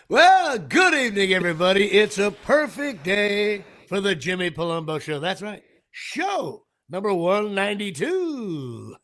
Well, good evening, everybody. It's a perfect day for the Jimmy Palumbo Show. That's right. Show number 192.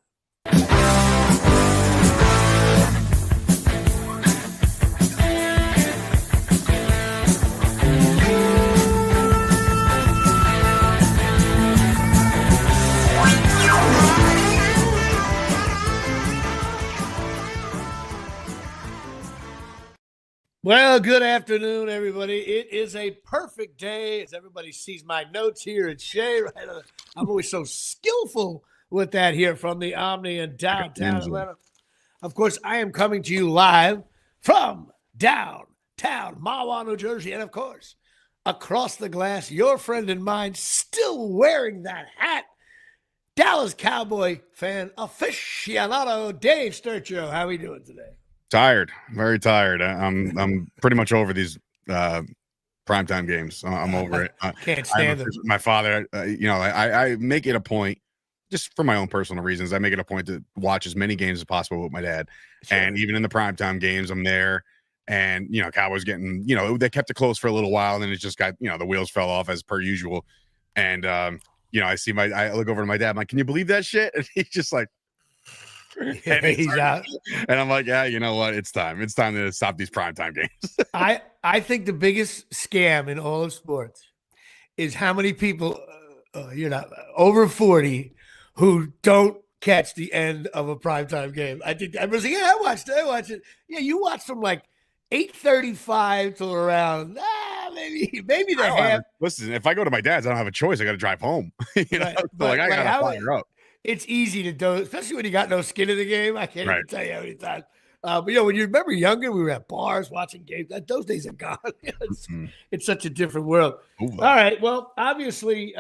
Well, good afternoon, everybody. It is a perfect day as everybody sees my notes here at Shea. Right? I'm always so skillful with that here from the Omni in downtown Atlanta. Of course, I am coming to you live from downtown Mahwah, New Jersey. And of course, across the glass, your friend and mine still wearing that hat. Dallas Cowboy fan aficionado Dave Sturchio. How are we doing today? Tired, very tired. I'm pretty much over these primetime games. I'm over it. Can't stand them. My father, I make it a point, just for my own personal reasons, I make it a point to watch as many games as possible with my dad. Sure. And even in the primetime games, I'm there. And, Cowboys getting, they kept it close for a little while, and then it just got, the wheels fell off as per usual. And, I look over to my dad, I'm like, can you believe that shit? And he's just like, and he's out. And I'm like, yeah, you know what? It's time. It's time to stop these primetime games. I think the biggest scam in all of sports is how many people, over 40 who don't catch the end of a primetime game. I think everyone's like, yeah, I watched it. Yeah, you watched from like 8:35 till around maybe the half. Listen, if I go to my dad's, I don't have a choice. I got to drive home. Right. So I got to fire up. It's easy to do, especially when you got no skin in the game. I can't even tell you how many times. But when you remember younger, we were at bars watching games. Those days are gone. It's such a different world. Ooh. All right. Well, obviously,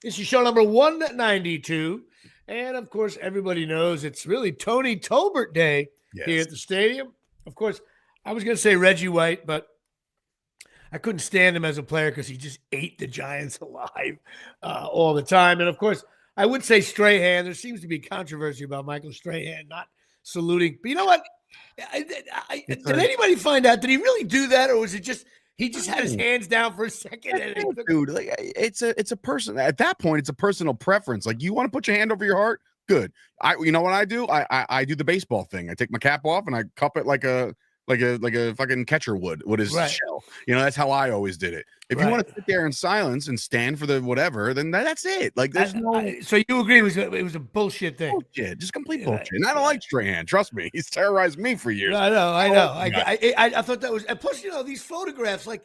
this is show number 192. And, of course, everybody knows it's really Tony Tolbert Day here at the stadium. Of course, I was going to say Reggie White, but I couldn't stand him as a player because he just ate the Giants alive all the time. And, of course, I would say Strahan. There seems to be controversy about Michael Strahan not saluting. But you know what? Did anybody find out? Did he really do that, or was it just he just had his hands down for a second? Dude, it's a person at that point. It's a personal preference. Like, you want to put your hand over your heart? Good. You know what I do? I do the baseball thing. I take my cap off and I cup it like a fucking catcher would with his shell. That's how I always did it. If you want to sit there in silence and stand for the whatever, then that's it. Like, there's so you agree it was a bullshit thing? Bullshit, just complete bullshit. And I don't like Strahan. Trust me, he's terrorized me for years. I know. I thought that was. And plus, these photographs, like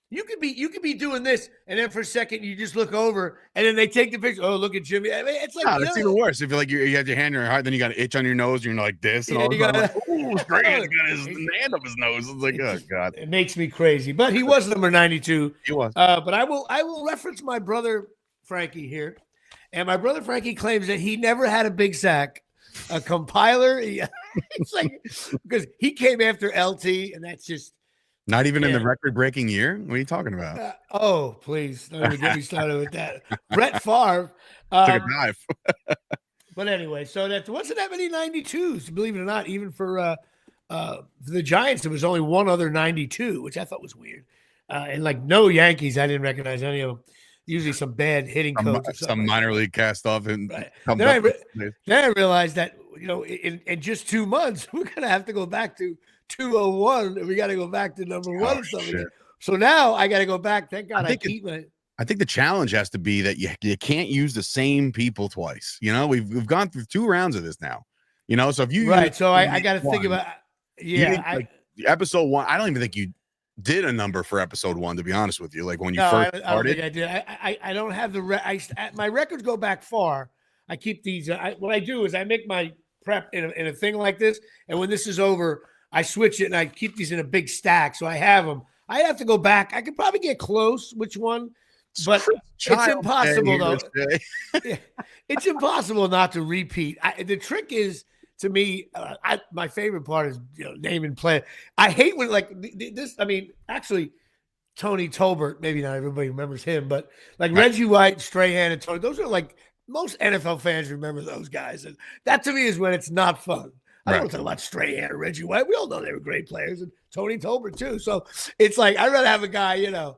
you could be doing this, and then for a second you just look over, and then they take the picture. Oh, look at Jimmy. I mean, it's like it's even worse. If you have your hand in your heart, then you got an itch on your nose, and you're like this, and all that. Like, Strahan's got his hand up his nose. It's like, oh god, it makes me crazy. But he was number 92. He was. But I will reference my brother Frankie here, and my brother Frankie claims that he never had a big sack, a compiler. It's like because he came after LT, and that's just. Not even in the record-breaking year? What are you talking about? Please. Don't even get me started with that. Brett Favre. Took a dive. But anyway, so that wasn't that many 92s, believe it or not. Even for the Giants, there was only one other 92, which I thought was weird. And like no Yankees, I didn't recognize any of them. Usually some bad hitting coach. Some minor league cast off. And then I realized that, in just 2 months, we're going to have to go back to 201, and we got to go back to number one or something. Shit. So now I got to go back. Thank God I think the challenge has to be that you can't use the same people twice. We've gone through 2 rounds of this now. So if you so I got to think about episode 1. I don't even think you did a number for episode 1, to be honest with you. Like when you first started. I don't think I did. I don't have my records go back far. I keep these. What I do is I make my prep in a thing like this, and when this is over, I switch it and I keep these in a big stack. So I have them. I have to go back. I could probably get close which one, but it's impossible though. It's impossible not to repeat. The trick is, to me, my favorite part is name and play. I hate when like this. I mean, actually, Tony Tolbert. Maybe not everybody remembers him, but like Reggie White, Strahan, and Tony. Those are like most NFL fans remember those guys, and that to me is when it's not fun. I don't want to talk about Strahan or Reggie White. We all know they were great players, and Tony Tolbert too. So it's like I'd rather have a guy, so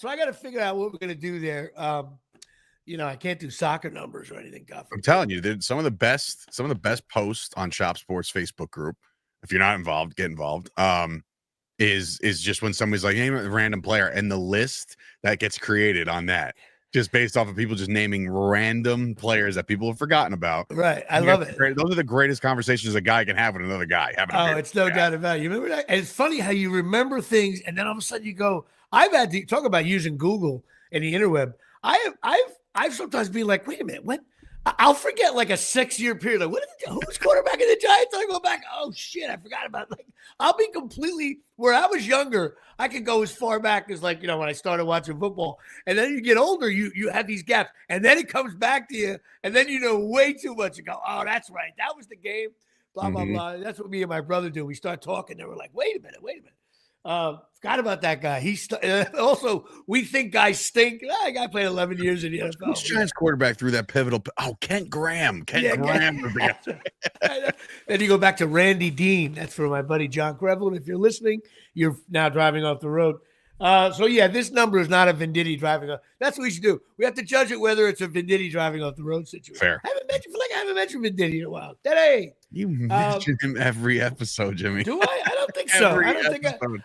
I got to figure out what we're going to do there. I can't do soccer numbers or anything. I'm telling you, some of the best posts on Shop Sports Facebook group. If you're not involved, get involved. Is just when somebody's like, name a random player, and the list that gets created on that, just based off of people just naming random players that people have forgotten about. Right. I love it. Those are the greatest conversations a guy can have with another guy. It's no doubt about it. You remember that? And it's funny how you remember things, and then all of a sudden you go, I've had to talk about using Google and the interweb. I've sometimes been like, wait a minute, what? I'll forget like a 6-year period. Like, who's quarterback in the Giants? I go back. Oh shit, I forgot about it. Like, I'll be completely where I was younger. I could go as far back as when I started watching football. And then you get older, you have these gaps, and then it comes back to you, and then you know way too much. You go, oh, that's right, that was the game. Blah blah blah. That's what me and my brother do. We start talking, and we're like, wait a minute. Forgot about that guy. Also, we think guys stink. That guy played 11 years in the NFL. Who's Giants quarterback through that pivotal? Kent Graham. Kent Graham. Then you go back to Randy Dean. That's for my buddy John Krevlin. If you're listening, you're now driving off the road. This number is not a Venditti driving off. That's what we should do. We have to judge it whether it's a Venditti driving off the road situation. Fair. I haven't mentioned Venditti in a while. Today. You mention him every episode, Jimmy. Do I? I don't think so.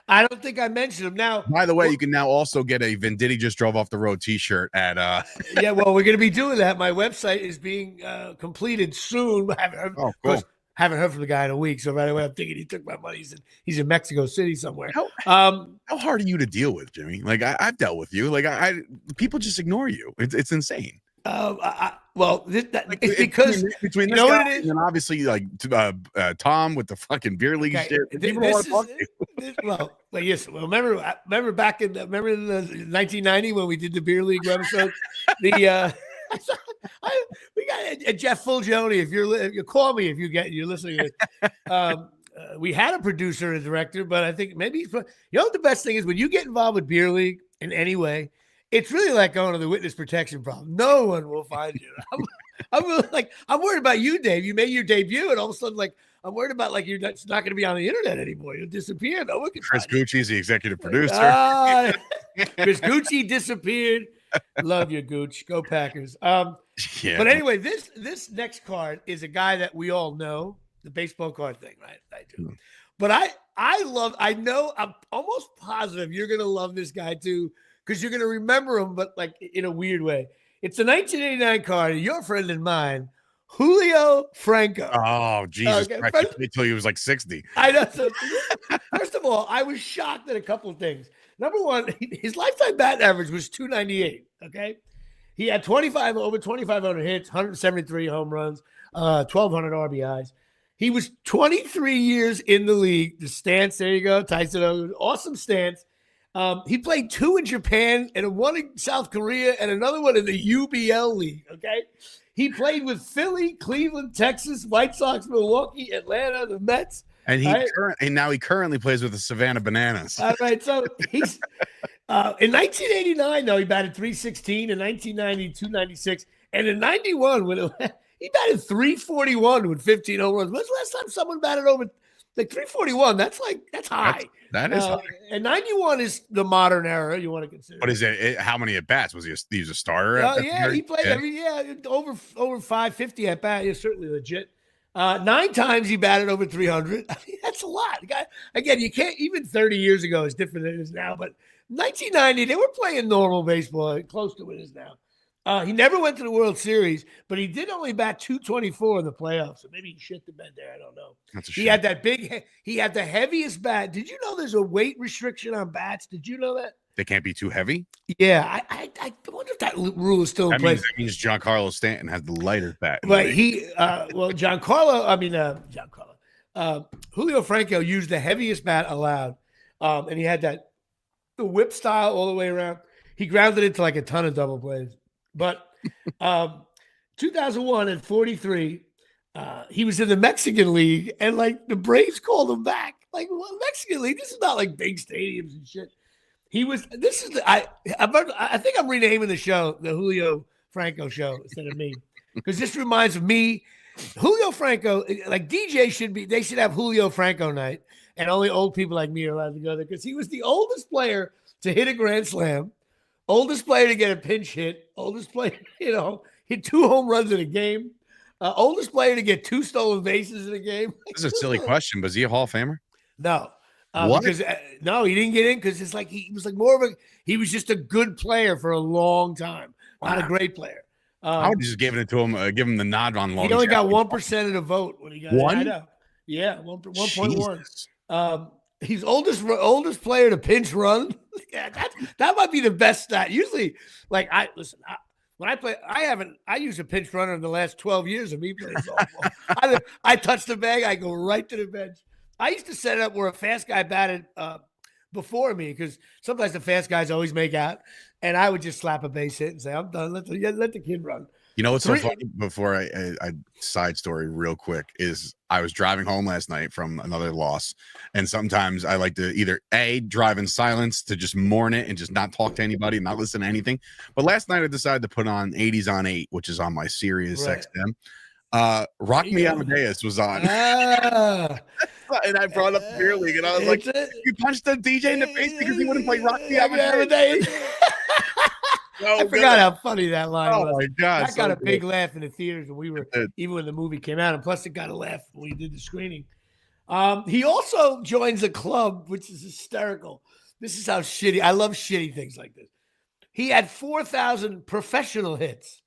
I don't think I mentioned him. Now, by the way, you can now also get a Venditti just drove off the road T-shirt at. Yeah, well, we're going to be doing that. My website is being completed soon. Haven't heard from the guy in a week, so right away I'm thinking he took my money. He's in Mexico City somewhere. How hard are you to deal with, Jimmy? Like I've dealt with you. Like people just ignore you. It's insane. It's because between this guy and obviously Tom with the fucking beer league shit. Yes. Well, remember back in 1990 when we did the beer league episode. We got a Jeff Fulgioni. If you call me if you're listening. We had a producer and a director, but I think maybe what the best thing is when you get involved with beer league in any way. It's really like going to the witness protection problem. No one will find you. I'm worried about you, Dave. You made your debut, and all of a sudden, I'm worried about you're not going to be on the internet anymore. You'll disappear. No one can. Chris Gucci's the executive producer. Chris Gucci disappeared. Love you, Gooch. Go Packers. Yeah. But anyway, this next card is a guy that we all know, the baseball card thing, right? I do. But I'm almost positive you're going to love this guy too. Because you're going to remember him, but in a weird way. It's the 1989 card, your friend and mine, Julio Franco. Oh, Jesus Christ. Wait till he was 60. I know. So, first of all, I was shocked at a couple of things. Number one, his lifetime batting average was 298, okay? He had over 2,500 hits, 173 home runs, 1,200 RBIs. He was 23 years in the league. The stance, there you go, Tyson, awesome stance. He played 2 in Japan and 1 in South Korea and another one in the UBL League, okay? He played with Philly, Cleveland, Texas, White Sox, Milwaukee, Atlanta, the Mets. And now he currently plays with the Savannah Bananas. All right, so he's in 1989, though, he batted 316, in 1990, 296, and in 91, he batted 341 with 15 home runs. When's the last time someone batted over 341? That's high. That is high. And 91 is the modern era. You want to consider. What is it? How many at bats was he? He was a starter. He played over 550 at bat. He's certainly legit. 9 times he batted over 300. I mean, that's a lot. Again, you can't. Even 30 years ago is different than it is now. But 1990, they were playing normal baseball, close to what it is now. He never went to the World Series, but he did only bat 224 in the playoffs. So maybe he shit the bed there. I don't know. He had that he had the heaviest bat. Did you know there's a weight restriction on bats? Did you know that? They can't be too heavy? Yeah. I wonder if that rule is still in place. That means Giancarlo Stanton has the lighter bat. Right. Julio Franco used the heaviest bat allowed. And he had the whip style all the way around. He grounded it to a ton of double plays. But 2001 at 43, he was in the Mexican League, and the Braves called him back. Mexican League, this is not big stadiums and shit. I think I'm renaming the show the Julio Franco Show instead of me, because this reminds me Julio Franco, like DJ they should have Julio Franco night, and only old people like me are allowed to go there because he was the oldest player to hit a grand slam, oldest player to get a pinch hit, oldest player, hit 2 home runs in a game, oldest player to get 2 stolen bases in a game. This is a silly question, but is he a Hall of Famer? No. What? Because no, he didn't get in because it's like he was like more of he was just a good player for a long time, not a great player. I would just giving it to him, give him the nod on long. He only got 1% of the vote when he got one. I know. Yeah, 1.1. He's oldest player to pinch run. Yeah, that might be the best stat. Usually, like when I play, I use a pinch runner in the last 12 years of me playing softball. I touch the bag, I go right to the bench. I used to set it up where a fast guy batted before me because sometimes the fast guys always make out, and I would just slap a base hit and say, "I'm done. Let the kid run." You know what's so funny? Before I side story real quick is I was driving home last night from another loss, and sometimes I like to either drive in silence to just mourn it and just not talk to anybody, not listen to anything. But last night I decided to put on 80s on 8, which is on my Sirius XM. Rock Me Amadeus was on. And I brought up the beer league, and I was like, "You punched the DJ in the face because he wouldn't play Rock Me Amadeus." I forgot how funny that line was. Oh my god! I got a big laugh in the theaters when we were even when the movie came out, and plus it got a laugh when we did the screening. He also joins a club, which is hysterical. This is how shitty. I love shitty things like this. He had 4,000 professional hits,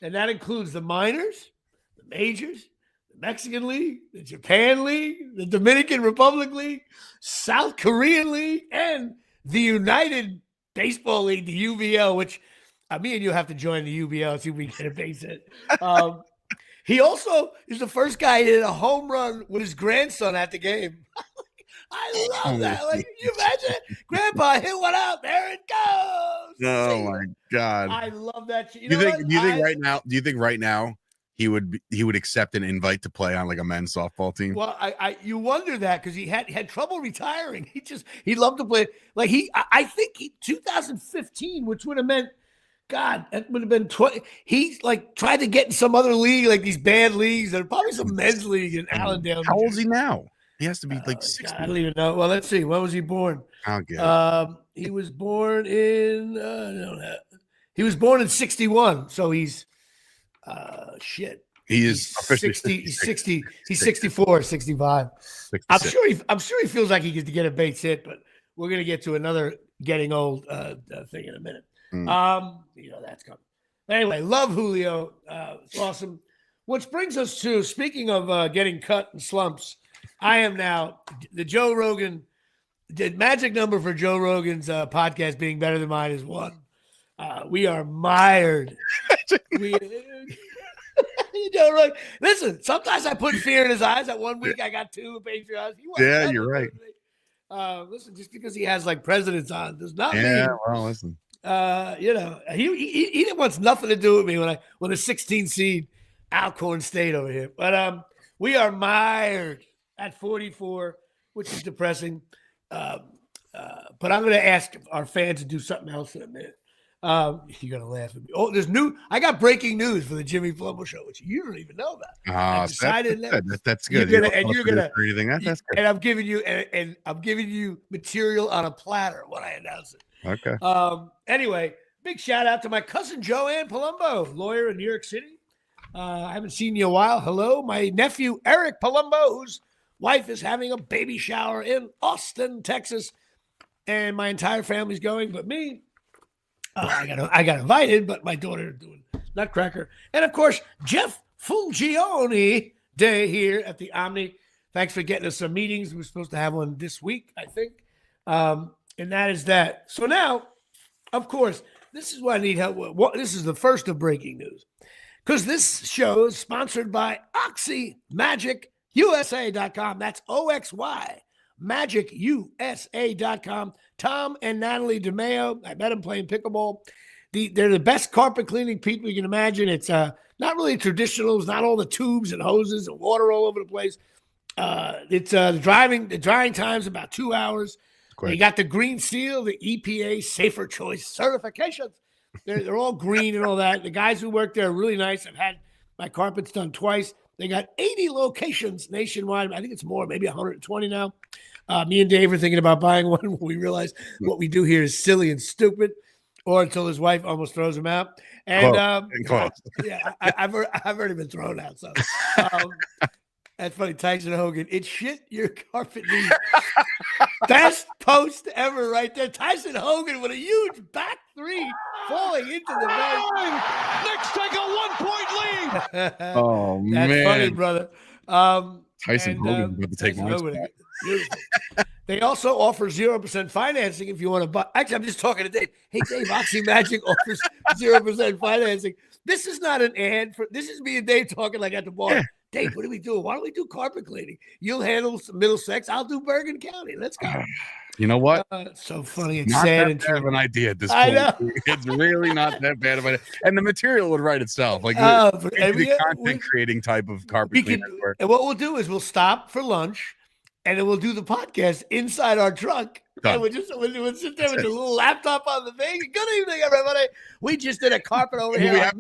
and that includes the minors, the majors, the Mexican League, the Japan League, the Dominican Republic League, South Korean League, and the United Baseball League, the UBL, which me and you have to join the UBL, see if we get a base hit. He also is the first guy to hit a home run with his grandson at the game. I love that. Like, can you imagine? Grandpa hit one out. There it goes. Oh my god! I love that shit. Do you think right now he would accept an invite to play on like a men's softball team? Well, you wonder that because he had trouble retiring. He loved to play. Like I think 2015, which would have meant, God, that would have been 20. He like tried to get in some other league, like these bad leagues. There's probably some men's league in Allendale. How old is he now? He has to be like 60. God, I don't even know. Well, let's see. When was he born? He was born in he was born in 61. So he's shit. He is 60. He's 64, 65. 66. I'm sure he feels like he gets to get a base hit, but we're gonna get to another getting old thing in a minute. That's coming. Anyway, love Julio. It's awesome. Which brings us to, speaking of getting cut and slumps, I am now the Joe Rogan. The magic number for Joe Rogan's podcast being better than mine is 1. We are mired. Listen, sometimes I put fear in his eyes. That 1 week I got 2 Patreons. Yeah, you're right. Listen, just because he has like presidents on does not mean. Yeah, well, listen. He wants nothing to do with me when a 16 seed Alcorn State over here. But we are mired at 44, which is depressing. But I'm going to ask our fans to do something else in a minute. You're going to laugh at me. Oh, I got breaking news for the Jimmy Palumbo Show, which you don't even know about. That's good. That's good. And I'm giving you material on a platter when I announce it. Okay. Anyway, big shout out to my cousin Joanne Palumbo, lawyer in New York City. I haven't seen you in a while. Hello, my nephew Eric Palumbo, whose wife is having a baby shower in Austin, Texas, and my entire family's going, but me. I got invited, but my daughter doing Nutcracker, and of course Jeff Fulgione Day here at the Omni. Thanks for getting us some meetings. We're supposed to have one this week, I think, and that is that. So now, of course, this is what I need help with. This is the first of breaking news, because this show is sponsored by OxyMagicUSA.com. That's OXY. MagicUSA.com. Tom and Natalie DeMeo. I met them playing pickleball. They're the best carpet cleaning people you can imagine. It's not really traditional. It's not all the tubes and hoses and water all over the place. It's the drying time's about 2 hours. Great. You got the green seal, the EPA Safer Choice certifications. They're all green and all that. The guys who work there are really nice. I've had my carpets done twice. They got 80 locations nationwide. I think it's more, maybe 120 now. Me and Dave are thinking about buying one when we realize what we do here is silly and stupid, or until his wife almost throws him out. And yeah, I've already been thrown out. So that's funny. Tyson Hogan, it shit your carpet needs. Best post ever right there. Tyson Hogan with a huge back three falling into the bed. Knicks take a 1-point lead. Oh, man. That's funny, brother. Tyson Hogan about to take my spot. They also offer 0% financing if you want to buy. Actually, I'm just talking to Dave. Hey, Dave, Oxy Magic offers 0% financing. This is not an ad for. This is me and Dave talking like at the bar. Yeah. Dave, what are we doing? Why don't we do carpet cleaning? You'll handle Middlesex. I'll do Bergen County. Let's go. You know what? It's so funny. It's not sad that and bad of an idea at this point. I know. It's really not that bad of an idea. And the material would write itself. Like the content creating type of carpet cleaning. And what we'll do is we'll stop for lunch, and then we'll do the podcast inside our truck. Done. And we'll sit there with the little laptop on the thing. Good evening, everybody. We just did a carpet over here. We have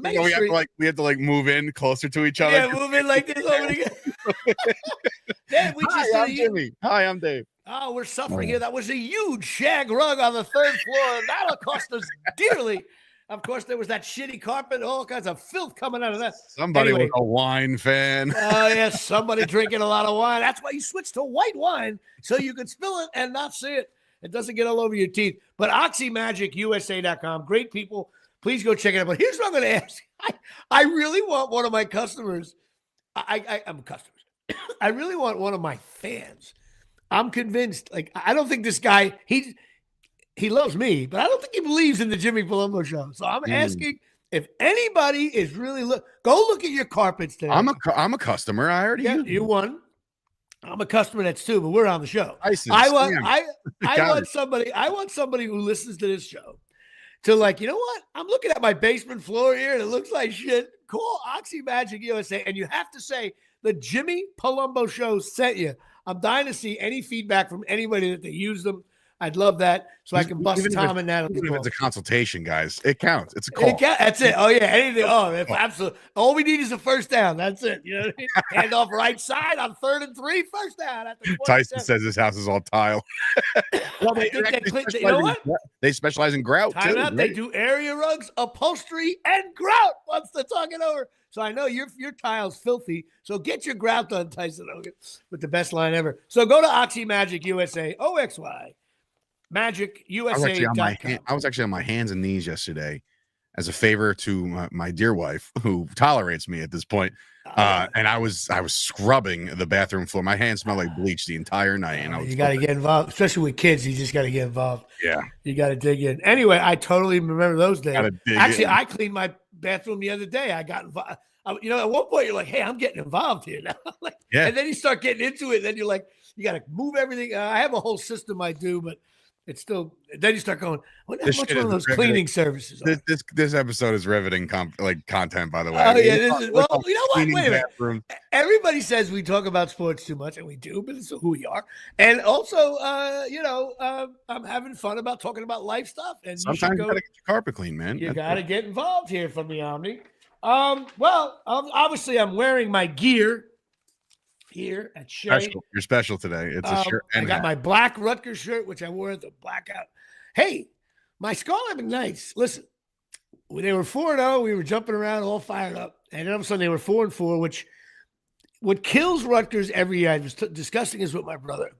to move in closer to each other. Yeah, move in like this over again. Hi, I'm Jimmy. Hi, I'm Dave. Oh, we're suffering here. That was a huge shag rug on the 3rd floor. That'll cost us dearly. Of course, there was that shitty carpet, all kinds of filth coming out of that. Somebody was a wine fan. Oh, yes, somebody drinking a lot of wine. That's why you switch to white wine, so you can spill it and not see it. It doesn't get all over your teeth. But OxyMagicUSA.com, great people. Please go check it out. But here's what I'm going to ask. I really want one of my customers. I'm customers. I really want one of my fans. I'm convinced. Like, I don't think this guy, he loves me, but I don't think he believes in the Jimmy Palumbo Show. So I'm asking if anybody is really go look at your carpets today. I'm a customer. I already you won. I'm a customer that's too, but we're on the show. I want somebody who listens to this show to you know what? I'm looking at my basement floor here and it looks like shit. Call Oxy Magic USA and you have to say the Jimmy Palumbo Show sent you. I'm dying to see any feedback from anybody that they use them. I'd love that so I can bust Tom and Natalie. Even if it's a consultation, guys, it counts. It's a call. That's it. Oh, yeah. Anything. Oh, absolutely. All we need is a first down. That's it. You know what I mean? Hand off right side on 3rd and 3, first down. At the Tyson says this house is all tile. Well, you know what? They specialize in grout, too. Right? They do area rugs, upholstery, and grout once they're talking over. So I know your tile's filthy. So get your grout done, Tyson Hogan, with the best line ever. So go to Oxy Magic USA, OXY. MagicUSA.com. I was actually on my hands and knees yesterday as a favor to my dear wife, who tolerates me at this point. And I was scrubbing the bathroom floor. My hands smelled like bleach the entire night. And you got to get involved, especially with kids. You just got to get involved. Yeah, you got to dig in. Anyway, I totally remember those days. Actually, I cleaned my bathroom the other day. I got involved. At one point you're like, "Hey, I'm getting involved here now." And then you start getting into it. And then you're like, you got to move everything. I have a whole system I do, but it's still. Then you start going, how much one of those cleaning services? This episode is riveting content, by the way. Oh yeah, you know what? Wait a minute. Everybody says we talk about sports too much, and we do, but it's who we are. And also, I'm having fun about talking about life stuff. And sometimes you gotta get your carpet clean, man. You gotta get involved here from the Omni. Obviously, I'm wearing my gear here at Shea. You're special today. It's a shirt. And I got my black Rutgers shirt, which I wore at the blackout. Hey, my Scarlet Knights, listen, they were 4-0. We were jumping around all fired up. And then all of a sudden they were 4-4, which what kills Rutgers every year, I was discussing this with my brother.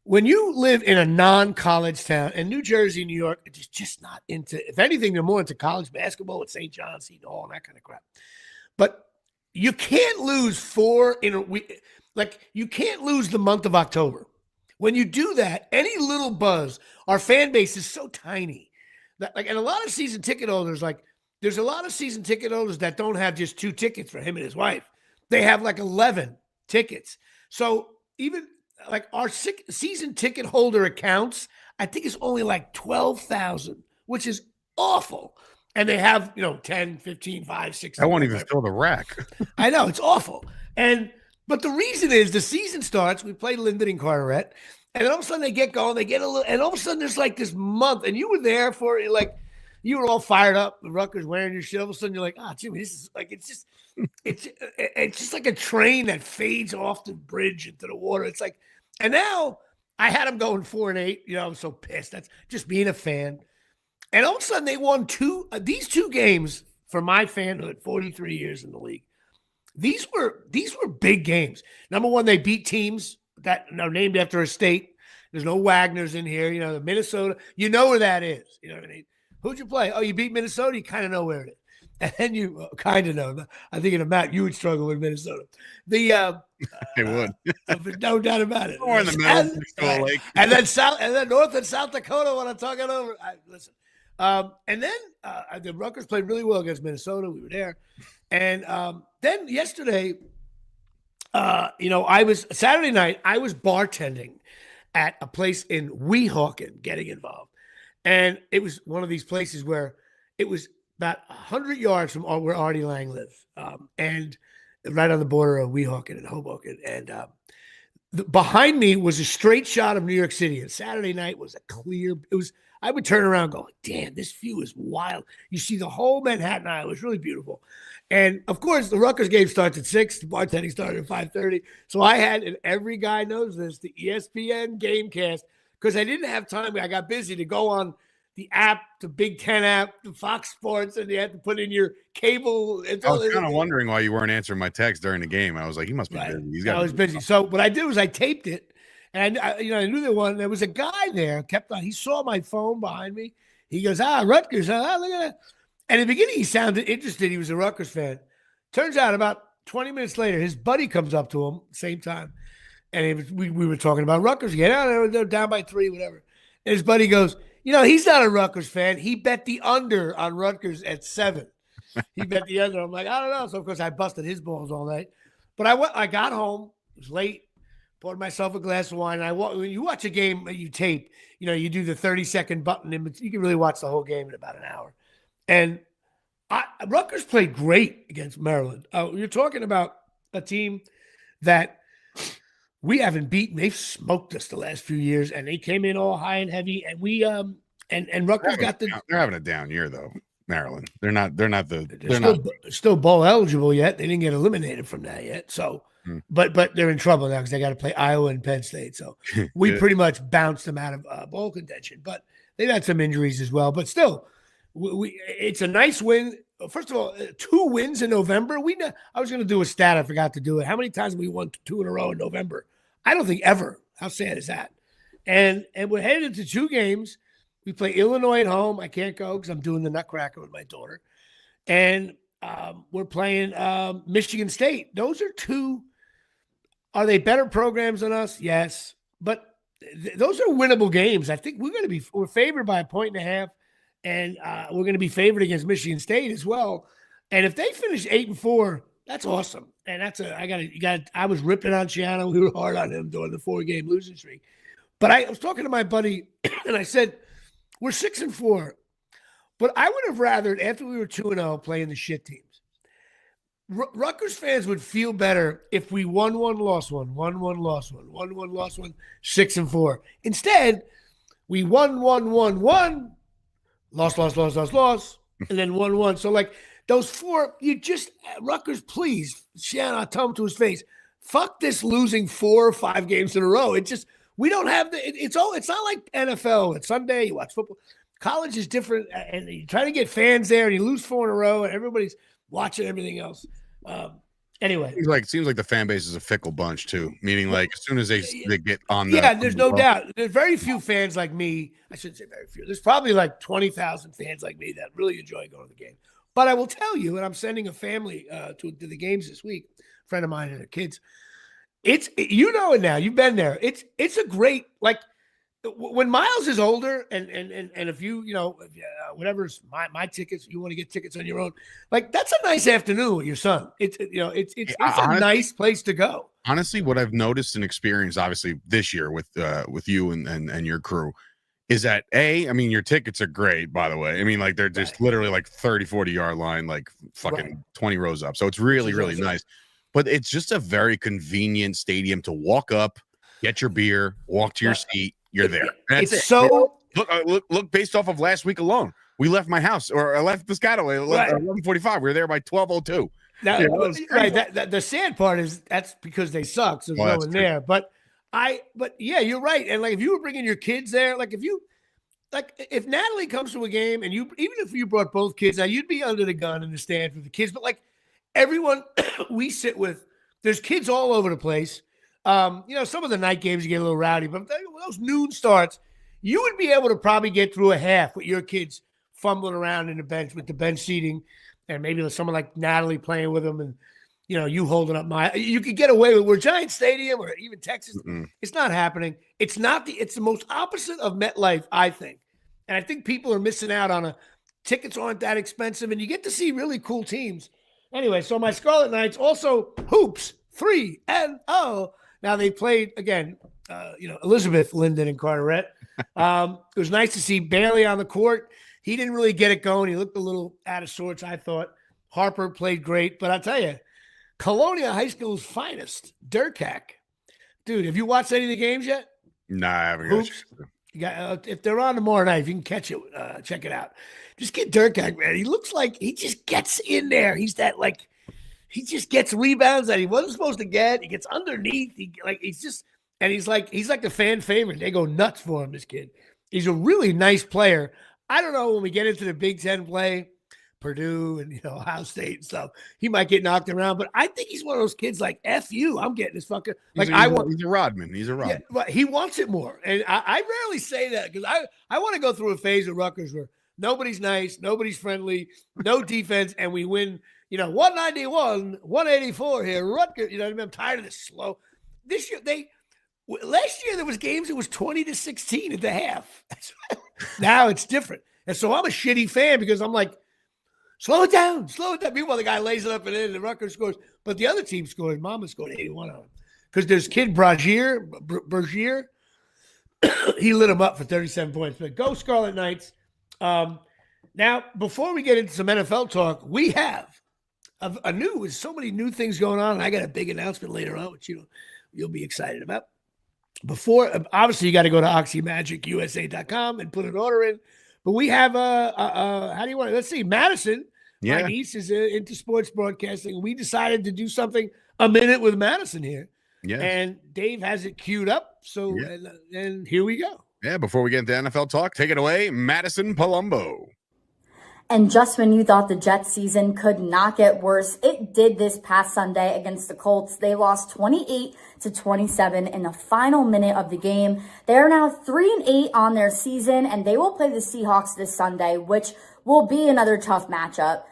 When you live in a non-college town, and New Jersey, New York, it's just not into, if anything, they're more into college basketball at St. John's, Seton Hall, and that kind of crap. But you can't lose 4 in a week. Like, you can't lose the month of October. When you do that, any little buzz, our fan base is so tiny. And a lot of season ticket holders, there's a lot of season ticket holders that don't have just 2 tickets for him and his wife. They have 11 tickets. So even our season ticket holder accounts, I think it's only 12,000, which is awful. And they have, 10, 15, 5, 6. I won't even fill the rack. I know, it's awful. But the reason is the season starts, we play Linden and Carteret, and all of a sudden they get going, they get a little, and all of a sudden there's this month, and you were there for it, you were all fired up, the Rutgers wearing your shit. All of a sudden you're like, Jimmy, this is it's just, it's just like a train that fades off the bridge into the water. It's like, and now I had them going 4-8. You know, I'm so pissed. That's just being a fan. And all of a sudden they won these two games for my fanhood, 43 years in the league. These were big games. Number one, they beat teams that are named after a state. There's no Wagners in here. You know, the Minnesota, you know where that is. You know what I mean? Who'd you play? Oh, you beat Minnesota? You kind of know where it is. And then you kind of know. I think in a Matt, you would struggle with Minnesota. They would. No doubt about it. Or in the middle. And then North and South Dakota when I'm talking over. Listen. And then the Rutgers played really well against Minnesota. We were there. And then yesterday, Saturday night, I was bartending at a place in Weehawken, getting involved. And it was one of these places where it was about 100 yards from where Artie Lang lives, and right on the border of Weehawken and Hoboken. And behind me was a straight shot of New York City. And Saturday night was I would turn around going, damn, this view is wild. You see the whole Manhattan Island. It was really beautiful. And, of course, the Rutgers game starts at 6. The bartending started at 5:30. So I had, and every guy knows this, the ESPN Gamecast, because I didn't have time. I got busy to go on the app, the Big Ten app, the Fox Sports, and you had to put in your cable. I was kind of wondering why you weren't answering my text during the game. I was like, he must be busy. I was busy. So what I did was I taped it. And I knew there was a guy there. He saw my phone behind me. He goes, Rutgers, look at that. And in the beginning, he sounded interested. He was a Rutgers fan. Turns out about 20 minutes later, his buddy comes up to him, same time. And we were talking about Rutgers again. They're down by 3, whatever. And his buddy goes, he's not a Rutgers fan. He bet the under on Rutgers at 7. He bet the under. I'm like, I don't know. So, of course, I busted his balls all night. But I got home. It was late. Poured myself a glass of wine. When you watch a game, you tape, you do the 30-second button, but you can really watch the whole game in about an hour. And Rutgers played great against Maryland. You're talking about a team that we haven't beaten. They've smoked us the last few years, and they came in all high and heavy. And we and Rutgers they're having a down year though. Maryland, they're still bowl eligible yet. They didn't get eliminated from that yet. So. But they're in trouble now because they got to play Iowa and Penn State. So we pretty much bounced them out of bowl contention. But they've had some injuries as well. But still, it's a nice win. First of all, 2 wins in November. I was going to do a stat. I forgot to do it. How many times have we won 2 in a row in November? I don't think ever. How sad is that? And we're headed into 2 games. We play Illinois at home. I can't go because I'm doing the Nutcracker with my daughter. And we're playing Michigan State. Those are 2. Are they better programs than us? Yes. But those are winnable games. I think we're favored by 1.5, and we're going to be favored against Michigan State as well. And if they finish 8-4, that's awesome. And I was ripping on Shiano. We were hard on him during the 4-game losing streak. But I was talking to my buddy, and I said, we're 6-4. But I would have rather, after we were 2-0 playing the shit teams, Rutgers fans would feel better if we won 1, lost 1, won 1, lost 1, won 1, lost 1, 6-4. Instead, we won, lost, and then 1. So like those 4, Rutgers, please, Shannon, I'll tell him to his face, fuck this losing 4 or 5 games in a row. We don't have it's not like NFL. It's Sunday, you watch football. College is different, and you try to get fans there, and you lose 4 in a row, and everybody's watching everything else. Anyway, seems like the fan base is a fickle bunch too. Meaning, like as soon as they get on, there's no doubt. There's very few fans like me. I shouldn't say very few. There's probably like 20,000 fans like me that really enjoy going to the game. But I will tell you, and I'm sending a family to the games this week. A friend of mine and their kids. It's it now. You've been there. It's a great when Miles is older, and if whatever's my tickets, you want to get tickets on your own. Like that's a nice afternoon with your son. It's a nice place to go. Honestly, what I've noticed and experienced, obviously this year with you and your crew, is that your tickets are great. By the way, like they're just literally like 30-40 yard line, like fucking 20 rows up. So it's really really nice. But it's just a very convenient stadium to walk up, get your beer, walk to your seat. You're there. That's it's it. So look. Based off of last week alone, we left my house, or I left Piscataway at 11:45. We were there by 12:02. Now, right. The sad part is that's because they suck. So there's no one there. But yeah, you're right. And like, if you were bringing your kids there, if Natalie comes to a game and even if you brought both kids, now you'd be under the gun in the stand for the kids. But like everyone we sit with, there's kids all over the place. Some of the night games you get a little rowdy, but when those noon starts, you would be able to probably get through a half with your kids fumbling around in the bench with the bench seating, and maybe someone like Natalie playing with them, and you holding up you could get away with. We're Giant Stadium or even Texas. Mm-hmm. It's not happening. It's the most opposite of MetLife, I think, and I think people are missing out on tickets aren't that expensive, and you get to see really cool teams. Anyway, so my Scarlet Knights also hoops 3-0. Now they played again. Elizabeth, Linden, and Carteret. It was nice to see Bailey on the court. He didn't really get it going. He looked a little out of sorts, I thought. Harper played great. But I'll tell you, Colonia High School's finest, Durkak. Dude, have you watched any of the games yet? Nah, I haven't. If they're on tomorrow night, if you can catch it, check it out. Just get Durkak, man. He looks like he just gets in there. He's he just gets rebounds that he wasn't supposed to get. He gets underneath. He's like the fan favorite. They go nuts for him, this kid. He's a really nice player. I don't know, when we get into the Big Ten play, Purdue and Ohio State and stuff, he might get knocked around. But I think he's one of those kids like, F you, I'm getting this fucker. He's a Rodman. He's a Rodman. Yeah, but he wants it more. And I rarely say that because I want to go through a phase of Rutgers where nobody's nice, nobody's friendly, no defense, and we win, 191, 184 here. Rutgers, what I mean? I'm tired of this slow. This year, last year there was games it was 20-16 at the half. Now it's different. And so I'm a shitty fan because I'm like, slow it down. Meanwhile, the guy lays it up and in, and Rutgers scores. But the other team scored. Mama scored 81 on him. Because there's kid Bergier. He lit him up for 37 points. But go Scarlet Knights. Now, before we get into some NFL talk, we have so many new things going on. And I got a big announcement later on, which you'll be excited about. Obviously, you got to go to OxyMagicUSA.com and put an order in. But we have how do you want it? Let's see. Madison, my niece, is into sports broadcasting. We decided to do something a minute with Madison here. Yes. And Dave has it queued up. So, and here we go. Yeah, before we get into NFL talk, take it away, Madison Palumbo. And just when you thought the Jets season could not get worse, it did this past Sunday against the Colts. They lost 28-27 in the final minute of the game. They are now 3-8 on their season, and they will play the Seahawks this Sunday, which will be another tough matchup.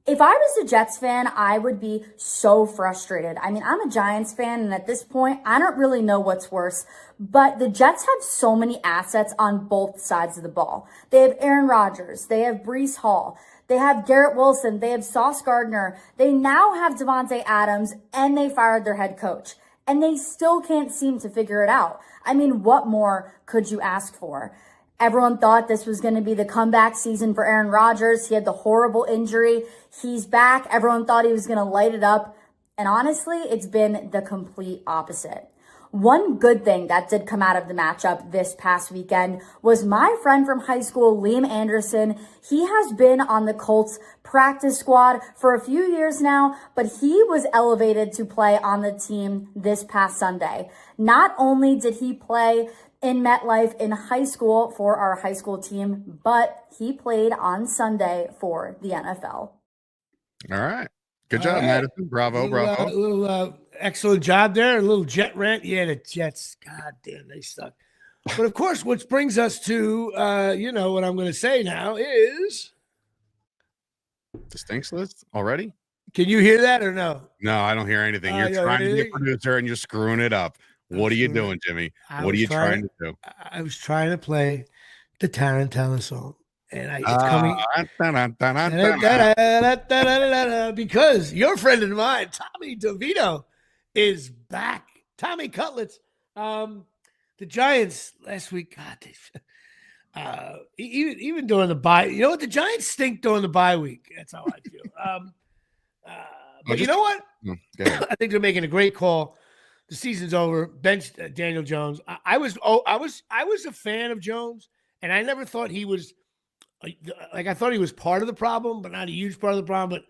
If I was a Jets fan, I would be so frustrated. I mean, I'm a Giants fan, and at this point, I don't really know what's worse. But the Jets have so many assets on both sides of the ball. They have Aaron Rodgers. They have Breece Hall. They have Garrett Wilson. They have Sauce Gardner. They now have Devontae Adams, and they fired their head coach. And they still can't seem to figure it out. I mean, what more could you ask for? Everyone thought this was going to be the comeback season for Aaron Rodgers. He had the horrible injury. He's back. Everyone thought he was going to light it up. And honestly, it's been the complete opposite. One good thing that did come out of the matchup this past weekend was my friend from high school, Liam Anderson. He has been on the Colts practice squad for a few years now, but he was elevated to play on the team this past Sunday. Not only did he play in MetLife in high school for our high school team, but he played on Sunday for the NFL. All right. Good job, Madison. Bravo. Excellent job there. A little Jet rant. Yeah, the Jets, God damn, they suck. But of course, which brings us to, what I'm going to say now is. The stinks list already? Can you hear that or no? No, I don't hear anything. You're trying to be a producer and you're screwing it up. What are you doing, Jimmy? What are you trying to do? I was trying to play the Tarantella song. And it's coming because your friend of mine, Tommy DeVito, is back. Tommy Cutlets. The Giants last week, God, even during the bye, you know what? The Giants stink during the bye week. That's how I feel. But you know what? I think they're making a great call. The season's over. Bench Daniel Jones. I was a fan of Jones, and I never thought he was. I thought he was part of the problem, but not a huge part of the problem. But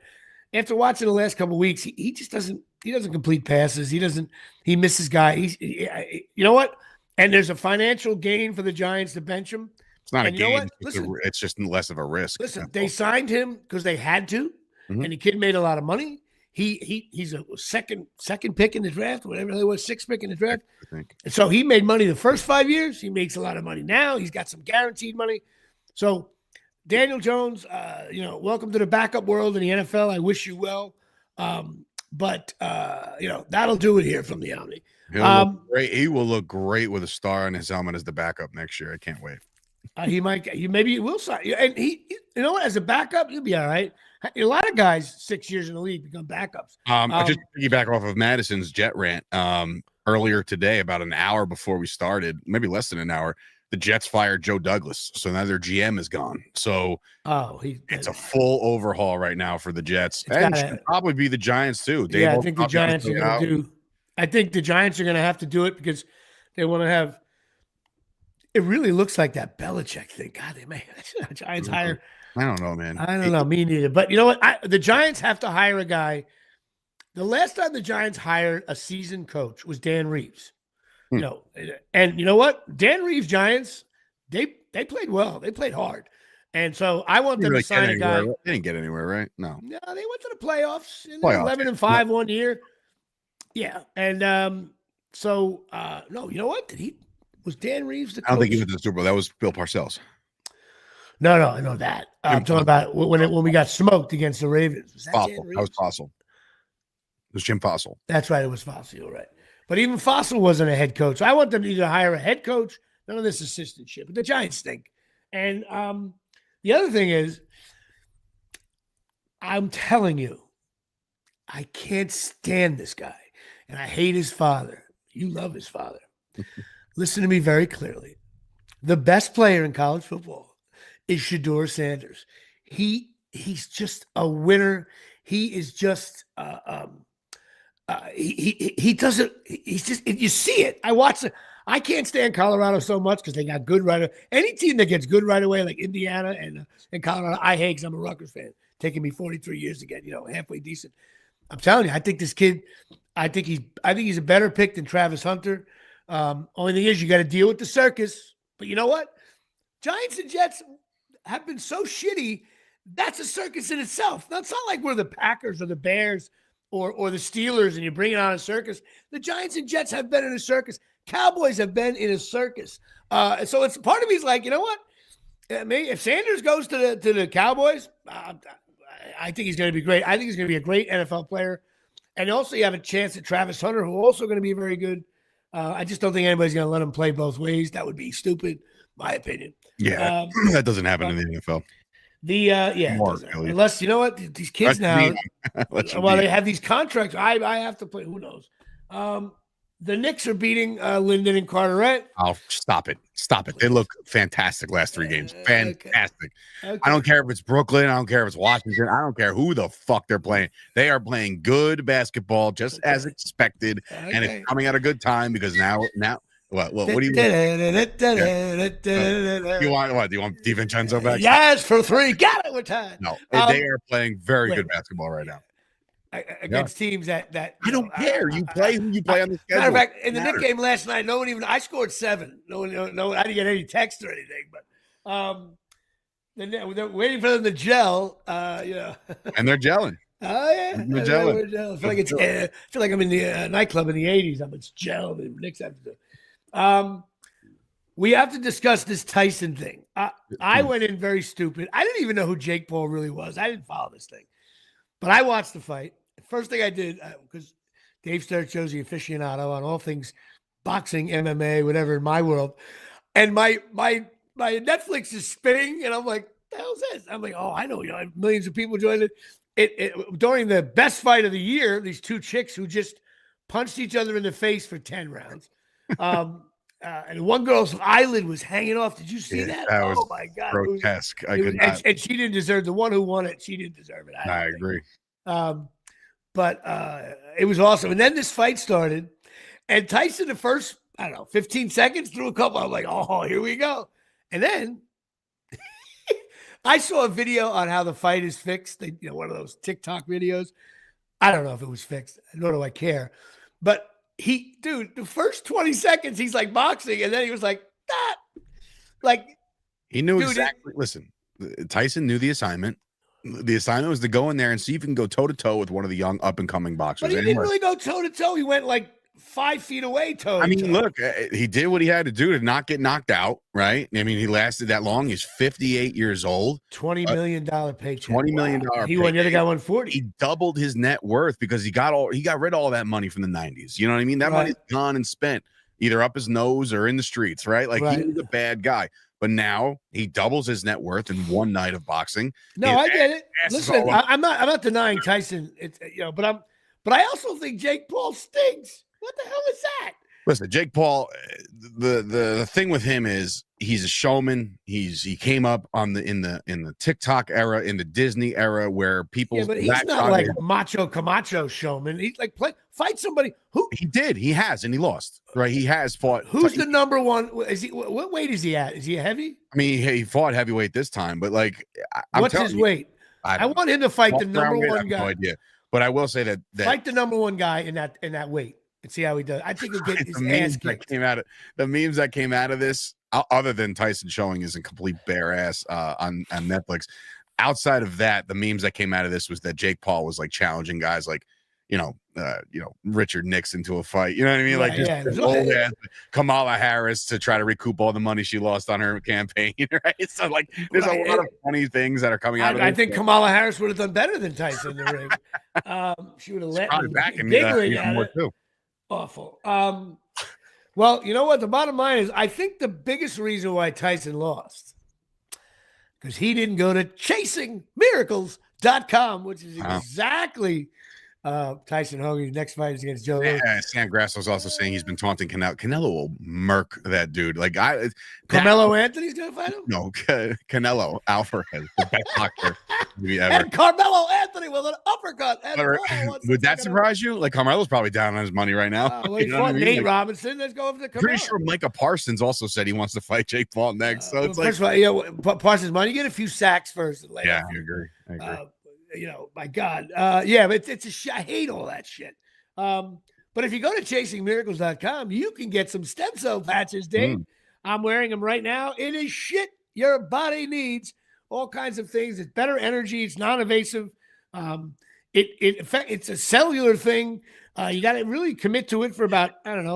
after watching the last couple of weeks, he just doesn't complete passes. He misses guys. You know what? And there's a financial gain for the Giants to bench him. It's not and a you know game. what? Listen, It's just less of a risk. Listen, they signed him because they had to, and the kid made a lot of money. He's a second pick in the draft, whatever it was, 6th pick in the draft. I think. And so he made money the first 5 years. He makes a lot of money now. He's got some guaranteed money. So Daniel Jones, welcome to the backup world in the NFL. I wish you well. But that'll do it here from the Omni. Look great. He will look great with a star on his helmet as the backup next year. I can't wait. Maybe he will sign. And he, as a backup, he'll be all right. A lot of guys 6 years in the league become backups. Just to piggyback off of Madison's jet rant earlier today, about an hour before we started, maybe less than an hour, the Jets fired Joe Douglas. So now their GM is gone. So it's a full overhaul right now for the Jets. And should probably be the Giants too. I think the Giants are going to do. I think the Giants are going to have to do it because they want to have. It really looks like that Belichick thing. God, they may Giants hire. I don't know, man. I don't know. Me neither. But you know what? The Giants have to hire a guy. The last time the Giants hired a seasoned coach was Dan Reeves. And you know what? Dan Reeves Giants, they played well. They played hard. And so I want them to sign a guy. They didn't get anywhere, right? No. No, they went to the playoffs. 11-5 1 year. Yeah. And no, you know what? Was Dan Reeves the coach? I don't think he went to the Super Bowl. That was Bill Parcells. No, I know that. I'm talking about when we got smoked against the Ravens. Was that Fossil. That was Fossil. It was Jim Fossil. That's right. It was Fossil. You're right. But even Fossil wasn't a head coach. I want them to either hire a head coach, none of this assistant shit. But the Giants stink. And the other thing is, I'm telling you, I can't stand this guy. And I hate his father. You love his father. Listen to me very clearly. The best player in college football is Shedeur Sanders. He's just a winner. He is just he doesn't. He's just, you see it. I watch it. I can't stand Colorado so much because they got good right away. Any team that gets good right away, like Indiana and Colorado, I hate because I'm a Rutgers fan. Taking me 43 years to get halfway decent. I'm telling you, I think this kid. I think he's a better pick than Travis Hunter. Only thing is, you got to deal with the circus. But you know what? Giants and Jets have been so shitty. That's a circus in itself. Now, it's not like we're the Packers or the Bears or the Steelers and you bring it on a circus. The Giants and Jets have been in a circus. Cowboys have been in a circus. So it's part of me is like, you know what? If Sanders goes to the Cowboys, I think he's going to be great. I think he's going to be a great NFL player. And also you have a chance at Travis Hunter, who also going to be very good. I just don't think anybody's going to let him play both ways. That would be stupid, my opinion. Yeah, that doesn't happen in the NFL. Unless, you know what, these kids now, they have these contracts. I have to play. Who knows? The Knicks are beating Linden and Carteret. Oh, stop it. They look fantastic last 3 games. Fantastic. Okay. I don't care if it's Brooklyn. I don't care if it's Washington. I don't care who the fuck they're playing. They are playing good basketball just as expected. Okay. And it's coming at a good time because now what do you want? You want what? Do you want DiVincenzo back? Yes, for 3. Got it. We're tied. No, they are playing very good basketball right now. Against teams that I don't care. You play who you play on the schedule. Matter of fact, in the Knicks game last night, I scored 7. No, I didn't get any text or anything, but they're waiting for them to gel. And they're gelling. Oh yeah, they're gelling. I feel like I'm in the nightclub in the '80s. It's gel. The Knicks have to do. We have to discuss this Tyson thing. I went in very stupid. I didn't even know who Jake Paul really was. I didn't follow this thing, but I watched the fight. First thing I did, because Dave Sturchio is the aficionado on all things boxing, MMA, whatever in my world, and my Netflix is spinning, and I'm like, "The hell's this?" I'm like, "Oh, I know, millions of people joined it." During the best fight of the year, these 2 chicks who just punched each other in the face for 10 rounds. And one girl's eyelid was hanging off. Did you see that? That was my God, grotesque. And she didn't deserve the one who won it. She didn't deserve it. I agree. But it was awesome. And then this fight started, and Tyson, the first 15 seconds, threw a couple. I'm like, oh, here we go. And then I saw a video on how the fight is fixed. One of those TikTok videos. I don't know if it was fixed, nor do I care. But the first 20 seconds, he's like boxing, and then he was like, that. Like, he knew exactly. Listen, Tyson knew the assignment. The assignment was to go in there and see if he can go toe-to-toe with one of the young up-and-coming boxers. But he didn't really go toe-to-toe. He went like 5 feet away toe-to-toe. I mean, look, he did what he had to do to not get knocked out, right? I mean, he lasted that long. He's 58 years old. $20 million paycheck. $20 million. He won. The other guy won 40. He doubled his net worth because he got rid of all that money from the 90s. You know what I mean? That money's gone and spent either up his nose or in the streets, right? Like he was a bad guy. But now he doubles his net worth in one night of boxing. No, I get it. Listen, I'm not denying Tyson. But I also think Jake Paul stinks. What the hell is that? Listen, Jake Paul. The thing with him is he's a showman. He came up in the TikTok era, in the Disney era, where people. Yeah, but he's not like Macho Camacho showman. He's like fight somebody who he did. He has, and he lost. Right? He has fought. Who's the number one? Is he? What weight is he at? Is he a heavy? I mean, he fought heavyweight this time, but like, what's his weight? I want him to fight the number one guy. No idea. But I will say that fight the number one guy in that weight and see how he does. I think he'll get his ass kicked. The memes that came out of this, other than Tyson showing his complete bare ass on Netflix, outside of that, the memes that came out of this was that Jake Paul was like challenging guys like, Richard Nixon to a fight. You know what I mean? Like just old ass Kamala Harris to try to recoup all the money she lost on her campaign. Right? So like, there's a lot of funny things that are coming out. I think Kamala Harris would have done better than Tyson in the ring. She would have let him back in more too. Awful. Well, you know what? The bottom line is, I think the biggest reason why Tyson lost because he didn't go to chasingmiracles.com, which is exactly. Tyson Hogan's next fight is against Joe. Yeah, Sam Grasso's also saying he's been taunting Canelo. Canelo will murk that dude. Like Carmelo Anthony's gonna fight him? No, Canelo Alvarez, the best boxer maybe ever. And Carmelo Anthony with an uppercut. Would that surprise you? Like Carmelo's probably down on his money right now. He fought Nate Robinson. Let's go over to Carmelo. Pretty sure Micah Parsons also said he wants to fight Jake Paul next. So it's first of all, Parsons money. You get a few sacks first. And yeah, I agree. My God. But it's I hate all that shit. But if you go to chasingmiracles.com, you can get some stem cell patches, Dave. I'm wearing them right now. It is shit your body needs. All kinds of things. It's better energy. It's non-invasive. It's a cellular thing. You got to really commit to it for about,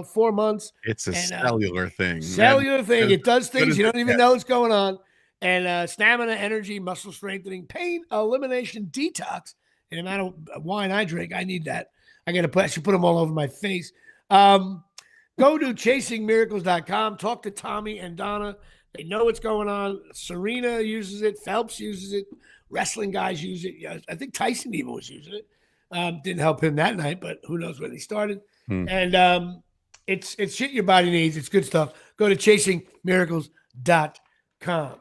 4 months. It's a cellular thing. Cellular thing. It does things you don't even know what's going on. And stamina, energy, muscle strengthening, pain elimination, detox. And no matter what wine I drink, I need that. I should put them all over my face. Go to chasingmiracles.com. Talk to Tommy and Donna. They know what's going on. Serena uses it. Phelps uses it. Wrestling guys use it. Yeah, I think Tyson even was using it. Didn't help him that night, but who knows when he started. And it's shit your body needs. It's good stuff. Go to chasingmiracles.com.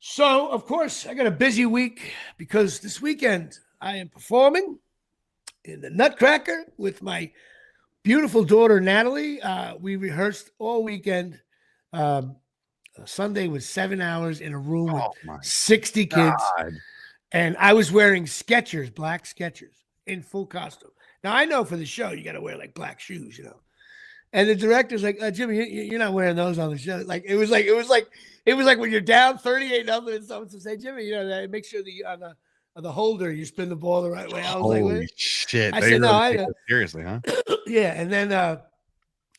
So of course I got a busy week because this weekend I am performing in the Nutcracker with my beautiful daughter Natalie. We rehearsed all weekend. Sunday was 7 hours in a room with 60 kids, and I was wearing Skechers, black Skechers, in full costume. Now I know for the show you got to wear like black shoes, And the director's like, Jimmy, you're not wearing those on the show. Like it was like when you're down 38-0 and someone to say, Jimmy, make sure on the holder you spin the ball the right way. I was Holy like, shit! I said, no, seriously, huh? Yeah, and then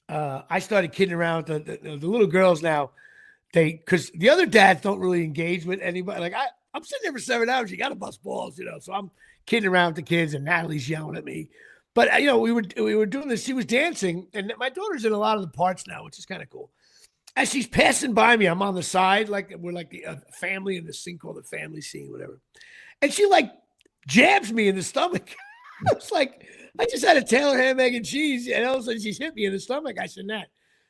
I started kidding around with the little girls now. Because the other dads don't really engage with anybody. Like I'm sitting there for 7 hours. You got to bust balls, So I'm kidding around with the kids, and Natalie's yelling at me. But we were doing this. She was dancing, and my daughter's in a lot of the parts now, which is kind of cool. As she's passing by me, I'm on the side, like we're like the family in this thing called the family scene, whatever. And she like jabs me in the stomach. I was like, I just had a Taylor ham, egg, and cheese, and all of a sudden she's hit me in the stomach. I said, Nat,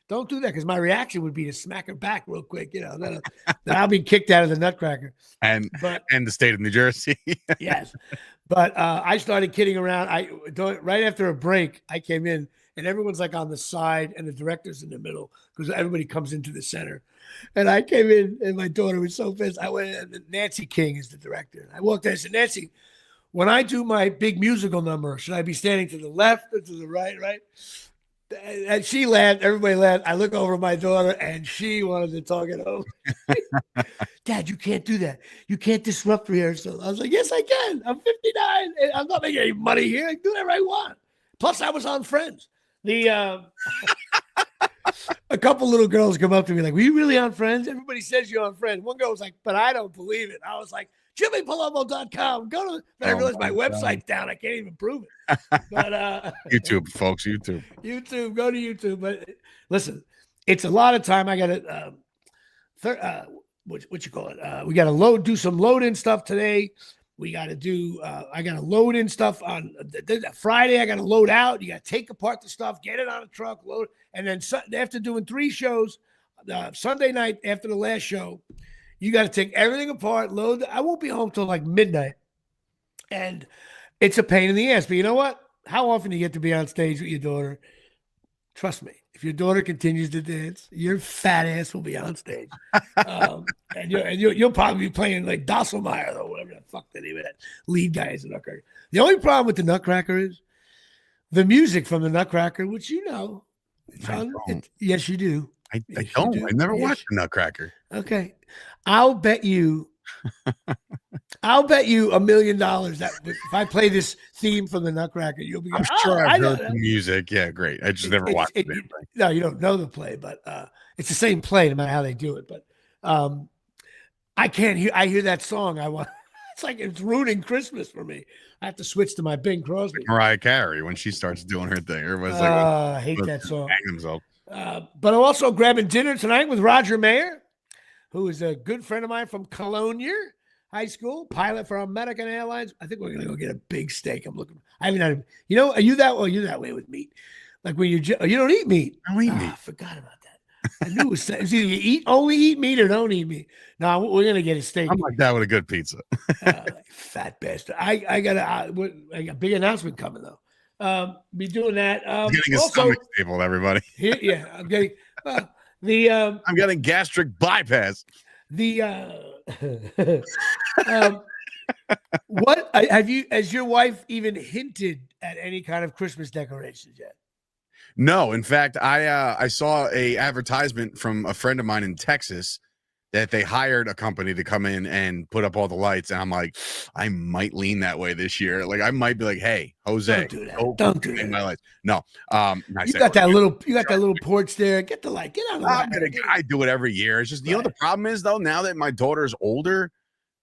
don't do that, because my reaction would be to smack her back real quick. Then I'll be kicked out of the Nutcracker. And the state of New Jersey. Yes. But I started kidding around. Right after a break, I came in and everyone's like on the side, and the director's in the middle because everybody comes into the center. And I came in, and my daughter was so pissed. I went in, Nancy King is the director. I walked in and said, Nancy, when I do my big musical number, should I be standing to the left or to the right? And she laughed. Everybody laughed. I look over at my daughter, and she wanted to talk it over. Dad, you can't do that. You can't disrupt rehearsal. I was like, yes, I can. I'm 59. And I'm not making any money here. I can do whatever I want. Plus, I was on Friends. A couple little girls come up to me like, were you really on Friends? Everybody says you're on Friends. One girl was like, but I don't believe it. I was like, JimmyPalumbo.com. But I realized my website's down. I can't even prove it. But YouTube, folks, YouTube. Go to YouTube. But listen, it's a lot of time. I got to, what you call it? We got to do some load in stuff today. We got to do, I got to load in stuff on Friday. I got to load out. You got to take apart the stuff, get it on a truck, load. And then after doing 3 shows, Sunday night after the last show, you got to take everything apart, load. I won't be home till like midnight. And it's a pain in the ass. But you know what? How often do you get to be on stage with your daughter? Trust me, if your daughter continues to dance, your fat ass will be on stage. And you'll probably be playing like Dosselmeyer or whatever the fuck the name of that lead guy is in Nutcracker. The only problem with the Nutcracker is the music from the Nutcracker, which you know. Yes, you do. I don't. I never watched the Nutcracker. Okay. I'll bet you $1 million that if I play this theme from the Nutcracker, you'll be. I'm sure I've heard the music. Yeah, great. I just never watched it. No, you don't know the play, but it's the same play no matter how they do it. But I can't hear. I hear that song. It's like it's ruining Christmas for me. I have to switch to my Bing Crosby. Mariah Carey when she starts doing her thing. Everybody's like, I hate that song. Hang themselves. But I'm also grabbing dinner tonight with Roger Mayer, who is a good friend of mine from Colonia High School, pilot for American Airlines. I think we're gonna go get a big steak. I haven't had. You know, are you that way? You're that way with meat. Like when you don't eat meat. I don't eat meat. I forgot about that. I knew it was either you only eat meat or don't eat meat. No, we're gonna get a steak. I'm like that with a good pizza. Fat bastard. I got a big announcement coming though. Be doing that. Getting a stomach staple, everybody. I'm getting I'm getting gastric bypass. What has your wife even hinted at any kind of Christmas decorations yet? No, in fact, I saw a advertisement from a friend of mine in Texas that they hired a company to come in and put up all the lights, and I'm like, I might lean that way this year. Like, I might be like, hey, Jose, don't do that. Don't do that. My lights. No, you got that little porch there. Get the light. Get on the light. I do it every year. It's just you know the problem is though. Now that my daughter's older,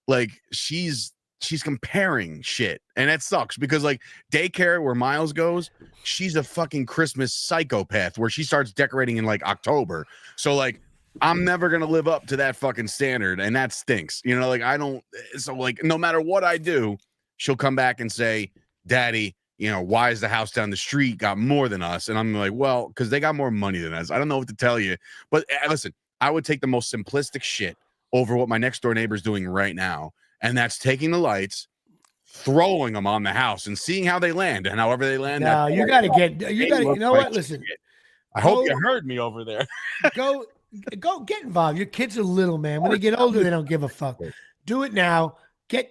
like she's comparing shit, and that sucks because like daycare where Miles goes, she's a fucking Christmas psychopath where she starts decorating in like October. So like I'm never gonna live up to that fucking standard, and that stinks. You know, like I don't. So like no matter what I do, she'll come back and say, "Daddy, you know, why is the house down the street got more than us?" And I'm like, "Well, because they got more money than us." I don't know what to tell you, but listen, I would take the most simplistic shit over what my next door neighbor's doing right now. And that's taking the lights, throwing them on the house, and seeing how they land. And however they land, no, you got to get. You know what? Listen, I hope you heard me over there. Go get involved. Your kids are little, man. When they get older, they don't give a fuck. Do it now.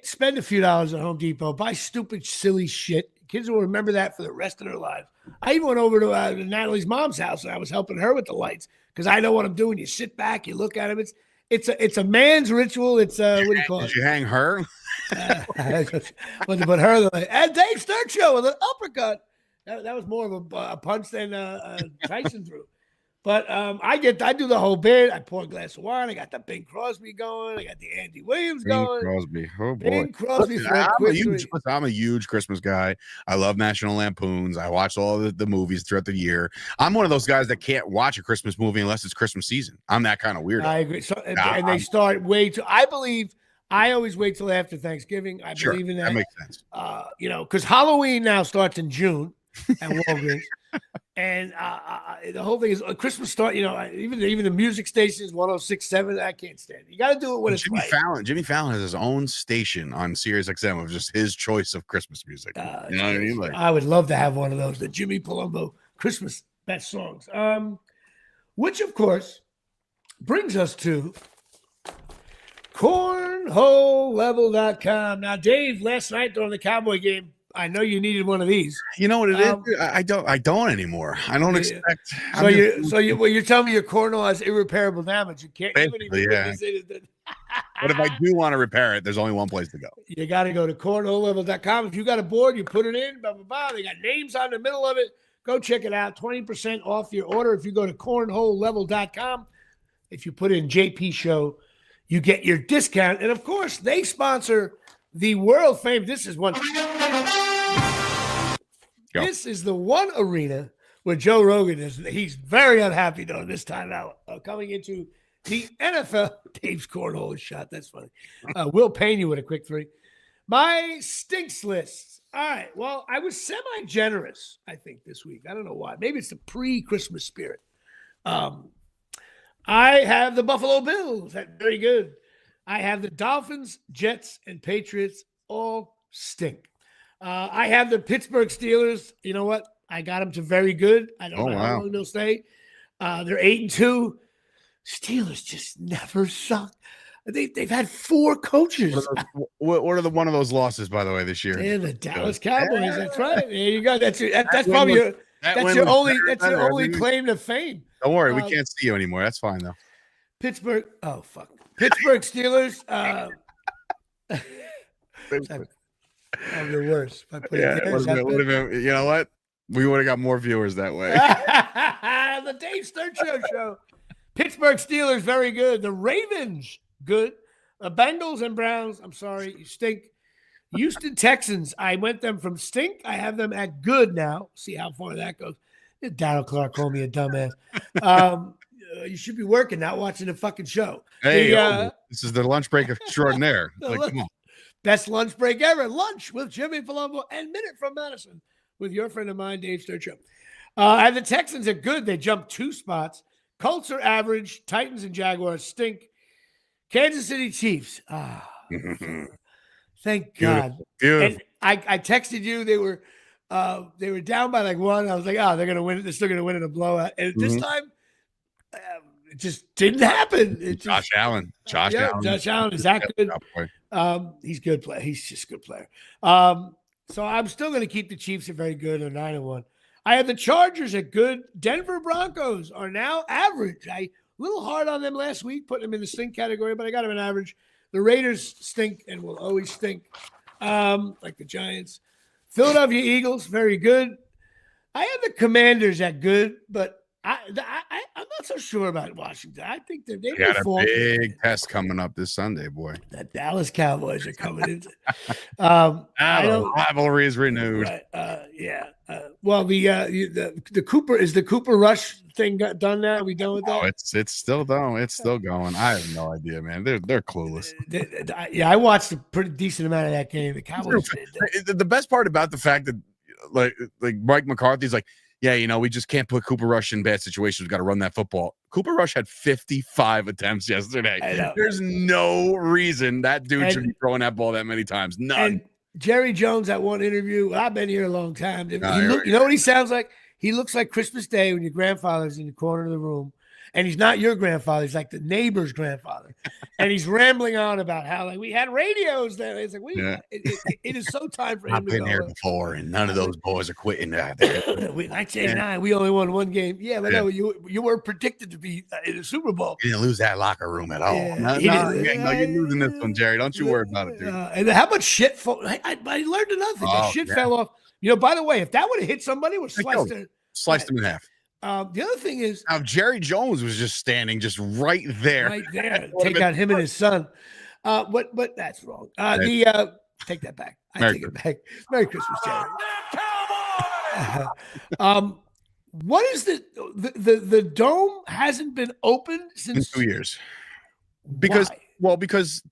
Spend a few dollars at Home Depot. Buy stupid, silly shit. Kids will remember that for the rest of their lives. I even went over to Natalie's mom's house, and I was helping her with the lights because I know what I'm doing. You sit back, you look at them. It's a man's ritual. It's what do you call it? Did you hang her? But her and Dave Sturchio with an uppercut. That was more of a punch than Tyson threw. But I do the whole bit. I pour a glass of wine. I got the Bing Crosby going. I got the Andy Williams going. Crosby. Oh boy. Bing Crosby. I'm a huge Christmas guy. I love National Lampoons. I watch all the movies throughout the year. I'm one of those guys that can't watch a Christmas movie unless it's Christmas season. I'm that kind of weirdo. I agree. So, and they start way too. I believe. I always wait till after Thanksgiving. I believe in that. That makes sense. You know, because Halloween now starts in June at Walgreens. And the whole thing is Christmas start. You know, even the music stations 106.7. I can't stand it. You got to do it when it's right. Jimmy Fallon has his own station on Sirius XM of just his choice of Christmas music. You know what I mean? Like, I would love to have one of those. The Jimmy Palumbo Christmas best songs. Which, of course, brings us to cornholelevel.com. Now, Dave, last night during the Cowboy game, I know you needed one of these. You know what it is? I don't anymore. I don't expect. You're telling me your cornhole has irreparable damage. You can't even witness it. But if I do want to repair it, there's only one place to go. You got to go to cornholelevel.com. If you got a board, you put it in, blah, blah, blah. They got names on the middle of it. Go check it out. 20% off your order if you go to cornholelevel.com. If you put in JP Show, you get your discount. And, of course, they sponsor the world famous. This is the one arena where Joe Rogan is. He's very unhappy during this time out. Coming into the NFL, Dave's cornhole shot. That's funny. Will Payne you with a quick three. My stinks list. All right. Well, I was semi-generous, I think, this week. I don't know why. Maybe it's the pre-Christmas spirit. I have the Buffalo Bills. That's very good. I have the Dolphins, Jets, and Patriots. All stink. I have the Pittsburgh Steelers. You know what? I got them to very good. I don't know how long they'll stay. They're 8-2. Steelers just never suck. They've had 4 coaches. What are one of those losses, by the way, this year? They're the Dallas Cowboys. That's right. There you go. That's probably your only claim to fame. Don't worry, we can't see you anymore. That's fine though. Pittsburgh. Oh fuck. Pittsburgh Steelers. I'm the worst. If I put you know what? We would have got more viewers that way. The Dave Sturchio Show. Pittsburgh Steelers, very good. The Ravens, good. The Bengals and Browns, I'm sorry, you stink. Houston Texans, I went them from stink. I have them at good now. See how far that goes. Darryl Clark called me a dumbass. You should be working, not watching the fucking show. Hey, this is the lunch break extraordinaire. Come on. Best lunch break ever. Lunch with Jimmy Palumbo and Minute from Madison with your friend of mine, Dave Sturchio. And the Texans are good. They jumped 2 spots. Colts are average. Titans and Jaguars stink. Kansas City Chiefs. Thank God. Beautiful. And I texted you. They were down by like 1. I was like, they're going to win it. They're still going to win in a blowout. And this time, it just didn't happen. Josh Allen. Josh Allen. Is that good? He's good player. He's just a good player. So I'm still going to keep the Chiefs at very good. They're 9-1. I have the Chargers at good. Denver Broncos are now average. A little hard on them last week, putting them in the stink category, but I got them in average. The Raiders stink and will always stink, like the Giants. Philadelphia Eagles, very good. I have the Commanders at good, but I'm not so sure about Washington. I think they got a big test coming up this Sunday, boy. The Dallas Cowboys are coming in. Rivalry is renewed. Right, well, the Cooper Rush thing got done now? Are we done with that? Oh, it's still done. It's still going. I have no idea, man. They're clueless. I watched a pretty decent amount of that game. The Cowboys. The best part about the fact that like Mike McCarthy's like, yeah, we just can't put Cooper Rush in bad situations. We've got to run that football. Cooper Rush had 55 attempts yesterday. There's no reason that dude should be throwing that ball that many times. None. And Jerry Jones, at one interview, I've been here a long time. You know what he sounds like? He looks like Christmas Day when your grandfather's in the corner of the room. And he's not your grandfather. He's like the neighbor's grandfather. And he's rambling on about how we had radios there. It's like, it is so time for him I've been here before, and none of those boys are quitting. 1989, we only won 1 game. Yeah, but no, you were predicted to be in the Super Bowl. You didn't lose that locker room at all. You're losing this one, Jerry. Don't you worry about it, dude. And how much shit I learned another thing. The shit fell off. By the way, if that would have hit somebody, would sliced them in half. The other thing is, now Jerry Jones was just standing just right there. Take out him and his son. But that's wrong. Take that back. Take it back. Merry Christmas, Jerry. What is the dome hasn't been open since 2 years? Because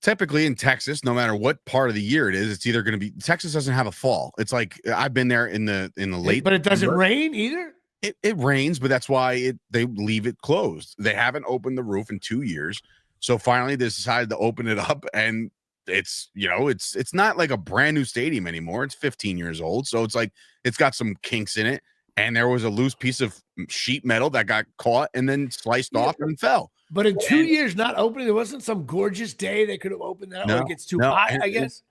typically in Texas, no matter what part of the year it is, it's either going to be Texas doesn't have a fall. It's like I've been there in the late, but it doesn't rain either. It rains, but that's why they leave it closed. They haven't opened the roof in 2 years. So finally they decided to open it up, and it's not like a brand new stadium anymore. It's 15 years old. So it's like, it's got some kinks in it. and there was a loose piece of sheet metal that got caught and then sliced off and fell. But in 2 years not opening, there wasn't some gorgeous day they could have opened that, or it gets too hot, I guess.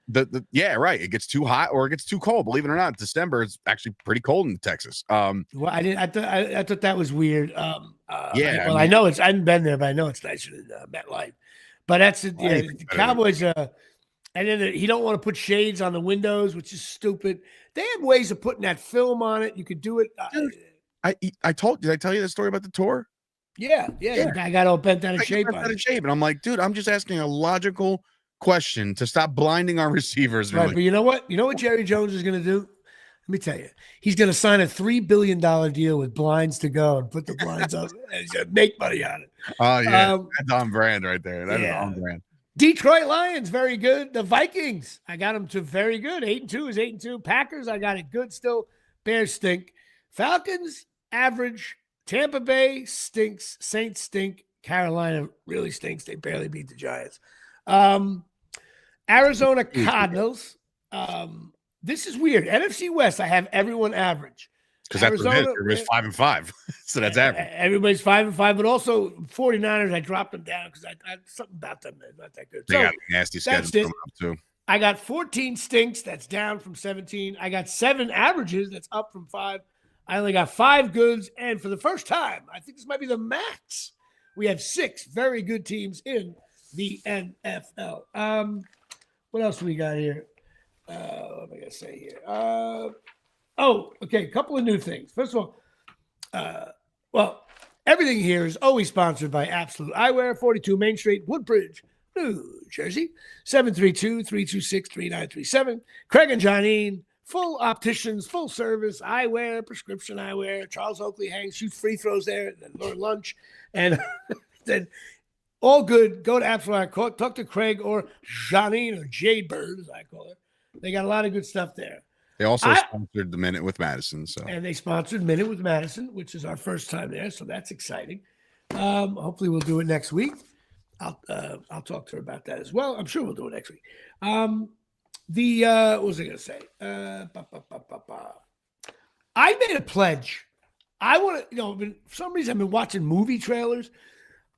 Yeah, right. It gets too hot or it gets too cold. Believe it or not, December is actually pretty cold in Texas. Well, I thought that was weird. Yeah. I know I haven't been there, but I know it's nicer than MetLife. But that's the Cowboys. And then he don't want to put shades on the windows, which is stupid. They have ways of putting that film on it. You could do it. Dude, did I tell you the story about the tour? Yeah. I got all bent out of shape. And I'm like, dude, I'm just asking a logical question to stop blinding our receivers. Right, but you know what? You know what Jerry Jones is going to do? Let me tell you. He's going to sign a $3 billion deal with blinds to go and put the blinds up and he's going to make money on it. Oh, yeah. That's on brand right there. That's on brand. Detroit Lions, very good. The Vikings, I got them to very good. 8-2 is 8-2. Packers, I got it good still. Bears stink. Falcons, average. Tampa Bay stinks. Saints stink. Carolina really stinks. They barely beat the Giants. Arizona Cardinals. This is weird. NFC West, I have everyone average. Because that's what it is. Everybody's 5-5. So that's average. Everybody's 5-5, but also 49ers, I dropped them down because I something about them that's not that good. They got a nasty schedule coming up too. I got 14 stinks. That's down from 17. I got 7 averages. That's up from 5. I only got 5 goods. And for the first time, I think this might be the max. We have 6 very good teams in the NFL. What else do we got here? What am I going to say here? Okay. A couple of new things. First of all, everything here is always sponsored by Absolute Eyewear, 42 Main Street, Woodbridge, New Jersey, 732-326-3937. Craig and Johnine, full opticians, full service, eyewear, prescription eyewear. Charles Oakley shoots free throws there, and then learn lunch. And then all good. Go to Absolute Eyewear, talk to Craig or Johnine or Jade Bird, as I call her. They got a lot of good stuff there. They also sponsored the Minute with Madison. And they sponsored Minute with Madison, which is our first time there, so that's exciting. Hopefully we'll do it next week. I'll talk to her about that as well. I'm sure we'll do it next week. What was I going to say? I made a pledge. I want to, for some reason I've been watching movie trailers.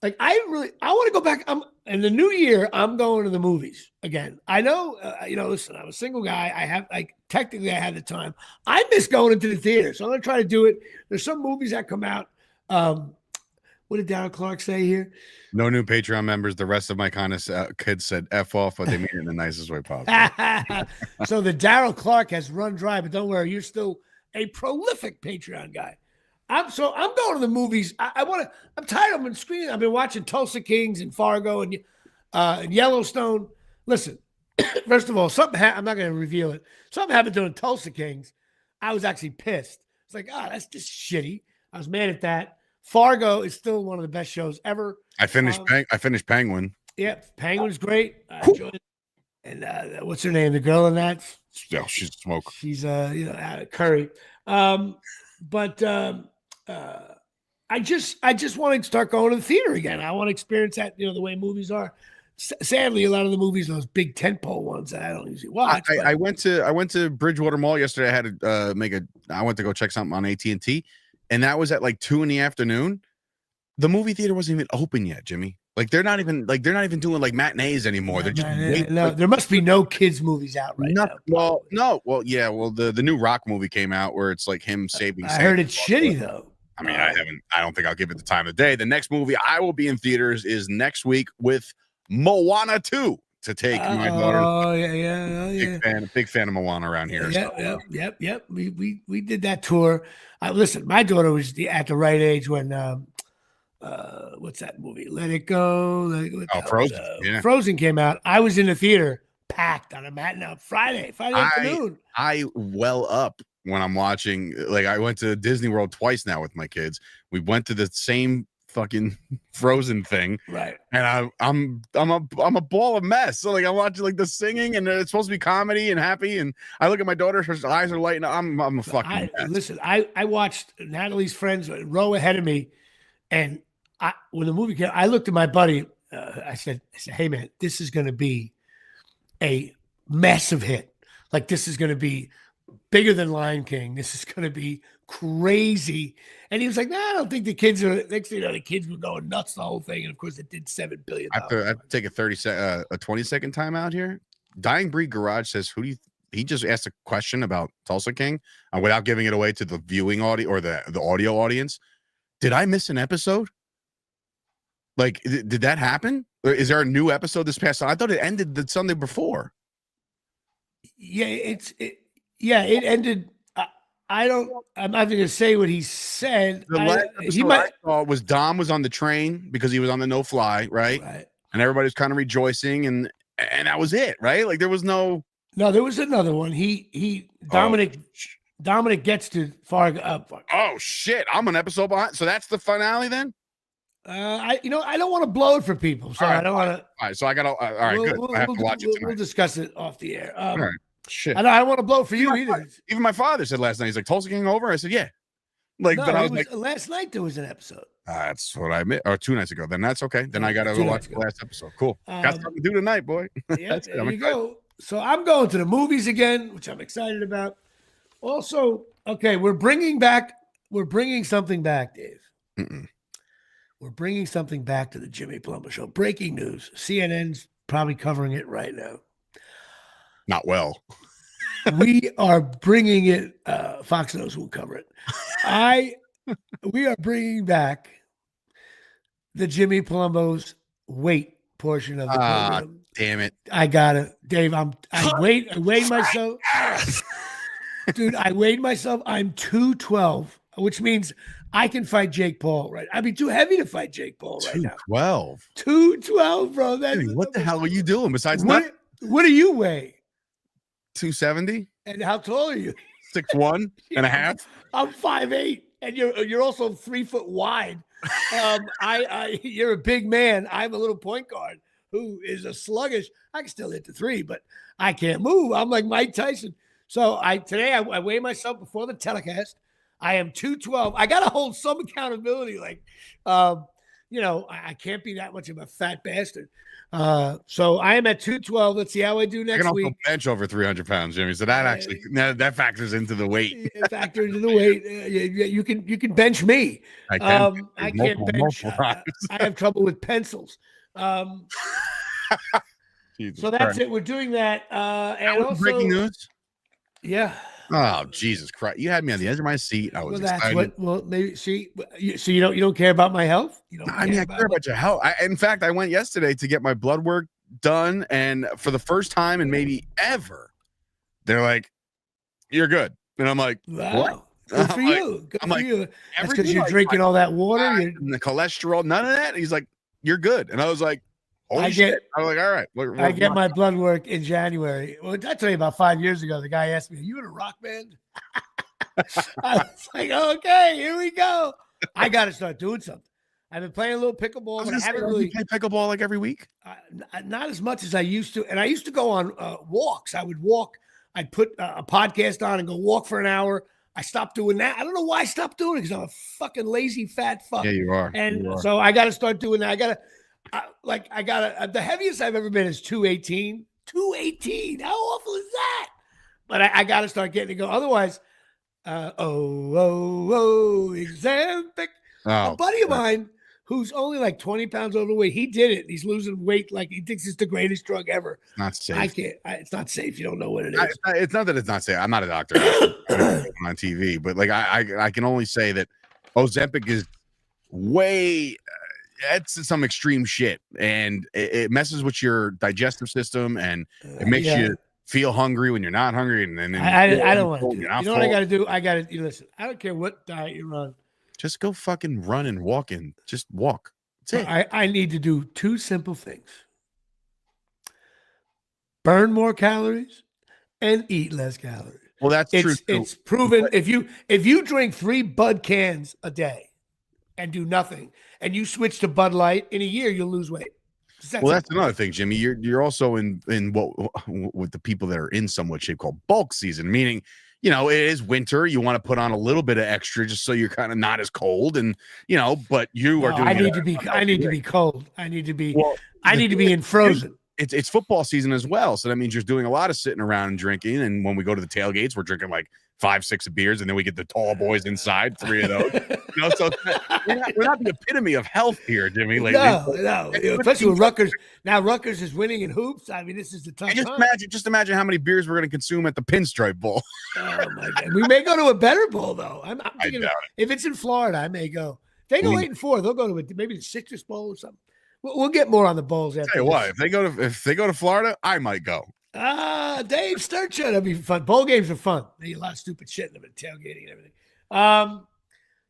Like I want to go back. In the new year, I'm going to the movies again. I know, listen, I'm a single guy. Technically I have the time. I miss going into the theater. So I'm going to try to do it. There's some movies that come out. What did Darryl Clark say here? No new Patreon members. The rest of my kind of kids said F off, but they mean it in the nicest way possible. So the Darryl Clark has run dry, but don't worry, you're still a prolific Patreon guy. I'm going to the movies. I'm tired of screening. I've been watching Tulsa Kings and Fargo and Yellowstone. Listen, first of all, I'm not going to reveal it. Something happened during Tulsa Kings. I was actually pissed. It's like, that's just shitty. I was mad at that. Fargo is still one of the best shows ever. I finished Penguin. Yeah, Penguin's great. I enjoyed it. And what's her name? The girl in that? Yeah, she's a smoke. She's Curry. But I just want to start going to the theater again. I want to experience that, the way movies are. Sadly, a lot of the movies, those big tentpole ones that I don't usually watch. I went to Bridgewater Mall yesterday. I had to I went to go check something on AT&T, and that was at like 2 p.m. The movie theater wasn't even open yet, Jimmy. Like they're not even doing like matinees anymore. They're just there must be no kids movies out right now. The new Rock movie came out where it's like him saving. I heard it's shitty though. I mean, I don't think I'll give it the time of day. The next movie I will be in theaters is next week with Moana 2 to take my daughter. Oh yeah. Big fan of Moana around here. Yep. We did that tour. Listen, my daughter was at the right age when what's that movie? Let It Go. Frozen. Frozen came out. I was in the theater, packed on a matinee Friday afternoon. I well up when I'm watching. Like I went to Disney World twice now with my kids. We went to the same fucking Frozen thing, right? And I'm a ball of mess. So like I'm watching like the singing, and it's supposed to be comedy and happy. And I look at my daughter; her eyes are lighting up. I'm a fucking mess. Listen. I watched Natalie's friends a row ahead of me, and when the movie came, I looked at my buddy. I said, "Hey man, this is going to be a massive hit. Like this is going to be bigger than Lion King. This is going to be crazy. And he was like, nah, I don't think the kids are, next thing you know, the kids were going nuts, the whole thing. And of course it did $7 billion. I have to take a 20-second timeout here. Dying Breed Garage says, he just asked a question about Tulsa King without giving it away to the viewing audio or the audio audience. Did I miss an episode? Like, did that happen? Or is there a new episode this past Sunday? I thought it ended the Sunday before. Yeah, it ended. I'm not going to say what he said. The last episode I saw was Dom was on the train because he was on the no fly, right? And everybody was kind of rejoicing, and that was it, right? Like there was no. There was another one. Dominic gets to Fargo. Oh shit! I'm an episode behind. So that's the finale then. I don't want to blow it for people, so I don't want to. All right, so I got to. All right, good. I have to watch it tonight. We'll discuss it off the air. All right. Shit. I don't want to blow it for you either. Even my father said last night, he's like, Tulsa King over? I said, yeah. Like, but I was like, last night there was an episode. That's what I meant. Or 2 nights ago. Then that's okay. Then I got to go watch the last episode. Cool. Got something to do tonight, boy. Yeah, there you go. So I'm going to the movies again, which I'm excited about. Also, okay, we're bringing something back, Dave. We're bringing something back to the Jimmy Palumbo Show. Breaking news. CNN's probably covering it right now. Not well. We are bringing it. Fox News will cover it. We are bringing back the Jimmy Palumbo's weight portion of the program. Damn it! I gotta, Dave. I weighed myself, dude. I weighed myself. I'm 212, which means I can fight Jake Paul. Right? I'd be too heavy to fight Jake Paul right now. 212, bro. What the hell are you doing besides what do you weigh? 270. And how tall are you? 6'1" and a half. I'm 5'8", and you're also 3 foot wide. You're a big man. I'm a little point guard who is a sluggish. I can still hit the three, but I can't move. I'm like Mike Tyson. So today I weigh myself before the telecast. I am 212. I got to hold some accountability. Like, I can't be that much of a fat bastard. So I am at 212. Let's see how I do next week. Bench over 300 pounds, Jimmy. So that factors into the weight. It factors into the weight. You can bench me. I can't bench. I have trouble with pencils. So that's it. We're doing that. And also breaking news. Yeah. Oh, Jesus Christ! You had me on the edge of my seat. I was excited. Maybe see. So you don't care about my health. I care about your health. In fact, I went yesterday to get my blood work done, and for the first time and maybe ever, they're like, "You're good," and I'm like, "Wow, what? Good for you. Good for you." That's because you're drinking all that water and the cholesterol, none of that. He's like, "You're good," and I was like, "Holy shit!" I was like, "All right." I get my blood work in January. Well, I tell you about 5 years ago, the guy asked me, "Are you in a rock band?" I was like, "Okay, here we go." I got to start doing something. I've been playing a little pickleball, but I haven't really play pickleball like every week. Not as much as I used to. And I used to go on walks. I would walk. I'd put a podcast on and go walk for an hour. I stopped doing that. I don't know why I stopped doing it because I'm a fucking lazy fat fuck. Yeah, you are. And so I got to start doing that. The heaviest I've ever been is 218. 218. How awful is that? But I got to start getting to go. Otherwise, Ozempic. A buddy of mine who's only like 20 pounds overweight, he did it. He's losing weight like he thinks it's the greatest drug ever. Not safe. I can't. It's not safe. You don't know what it is. It's not that it's not safe. I'm not a doctor on TV, but like I can only say that Ozempic is way. It's some extreme shit, and it messes with your digestive system, and it makes you feel hungry when you're not hungry. And then I don't want to do it. You know what I got to do? I got to listen. I don't care what diet you're on. Just go fucking run and walk in. Just walk. That's it. I need to do 2 simple things: burn more calories and eat less calories. Well, that's true. It's proven. If you drink 3 Bud cans a day and do nothing, and you switch to Bud Light, in a year you'll lose weight. That's another thing, Jimmy. You're also in what with the people that are in somewhat shape called bulk season, meaning it is winter. You want to put on a little bit of extra just so you're kind of not as cold, and but you are doing. I need to be cold. I need to be in frozen. it's football season as well. So that means you're doing a lot of sitting around and drinking. And when we go to the tailgates, we're drinking like 5-6 beers, and then we get the tall boys inside, 3 of those. So we're not the epitome of health here, Jimmy. Lately. No. Especially with Rutgers. Now Rutgers is winning in hoops. I mean, this is the tough time. Just imagine how many beers we're going to consume at the Pinstripe Bowl. Oh my God. We may go to a better bowl though. I'm thinking if it's in Florida, I may go. If they go 8-4, they'll go to maybe the Citrus Bowl or something. We'll get more on the bowls after. Tell you what, if they go to Florida, I might go. Dave Sturchio, that'd be fun. Bowl games are fun. They get a lot of stupid shit in them, and tailgating and everything.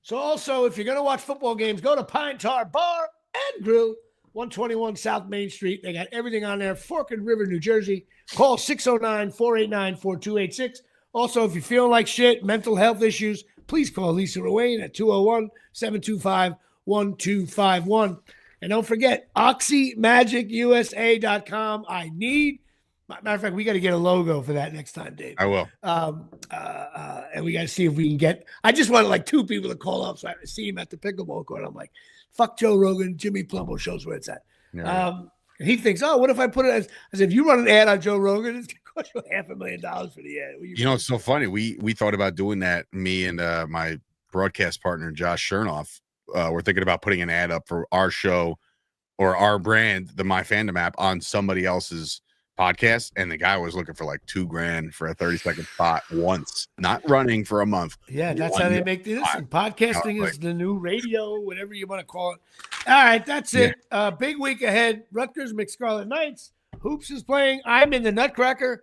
So also, if you're gonna watch football games, go to Pine Tar Bar and Grill, 121 South Main Street. They got everything on there. Fork and River, New Jersey. Call 609-489-4286. Also, if you're feeling like shit, mental health issues, please call Lisa Ruane at 201-725-1251. And don't forget, OxyMagicUSA.com. Matter of fact, we got to get a logo for that next time, Dave. I will. And we got to see if we can get. I just wanted like 2 people to call up so I could see him at the pickleball court. I'm like, fuck Joe Rogan, Jimmy Palumbo Show's where it's at. Yeah. And he thinks, what if I put it as if you run an ad on Joe Rogan, it's going to cost you $500,000 for the ad. It's so funny. We thought about doing that. Me and my broadcast partner, Josh Chernoff, we're thinking about putting an ad up for our show or our brand, the My Fandom app, on somebody else's podcast, and the guy was looking for like $2,000 for a 30-second spot once, not running for a month. Yeah, that's how they make this. Podcasting is the new radio, whatever you want to call it. All right, that's it. Big week ahead. Rutgers Scarlet Knights. Hoops is playing. I'm in the Nutcracker.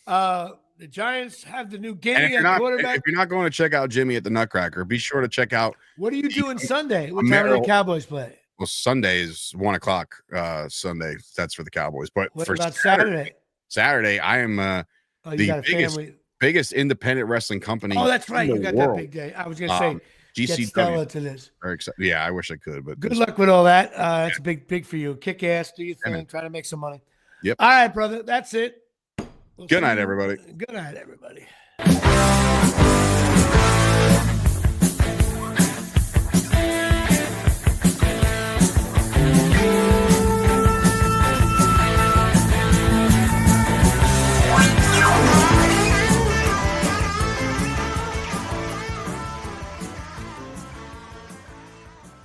The Giants have the new giddy at quarterback. If you're not going to check out Jimmy at the Nutcracker, be sure to check out. What are you doing Sunday? What time do the Cowboys play? Well, Sunday is 1:00. Sunday, that's for the Cowboys. But what for about Saturday? Saturday, I am the biggest independent wrestling company. Oh, that's right. You got that big day. I was going to say GCW. Get Stella to this. Yeah, I wish I could. But good luck with all that. That's a big for you. Kick ass. Do your thing. Try to make some money. Yep. All right, brother. That's it. Good night, everybody. Good night, everybody.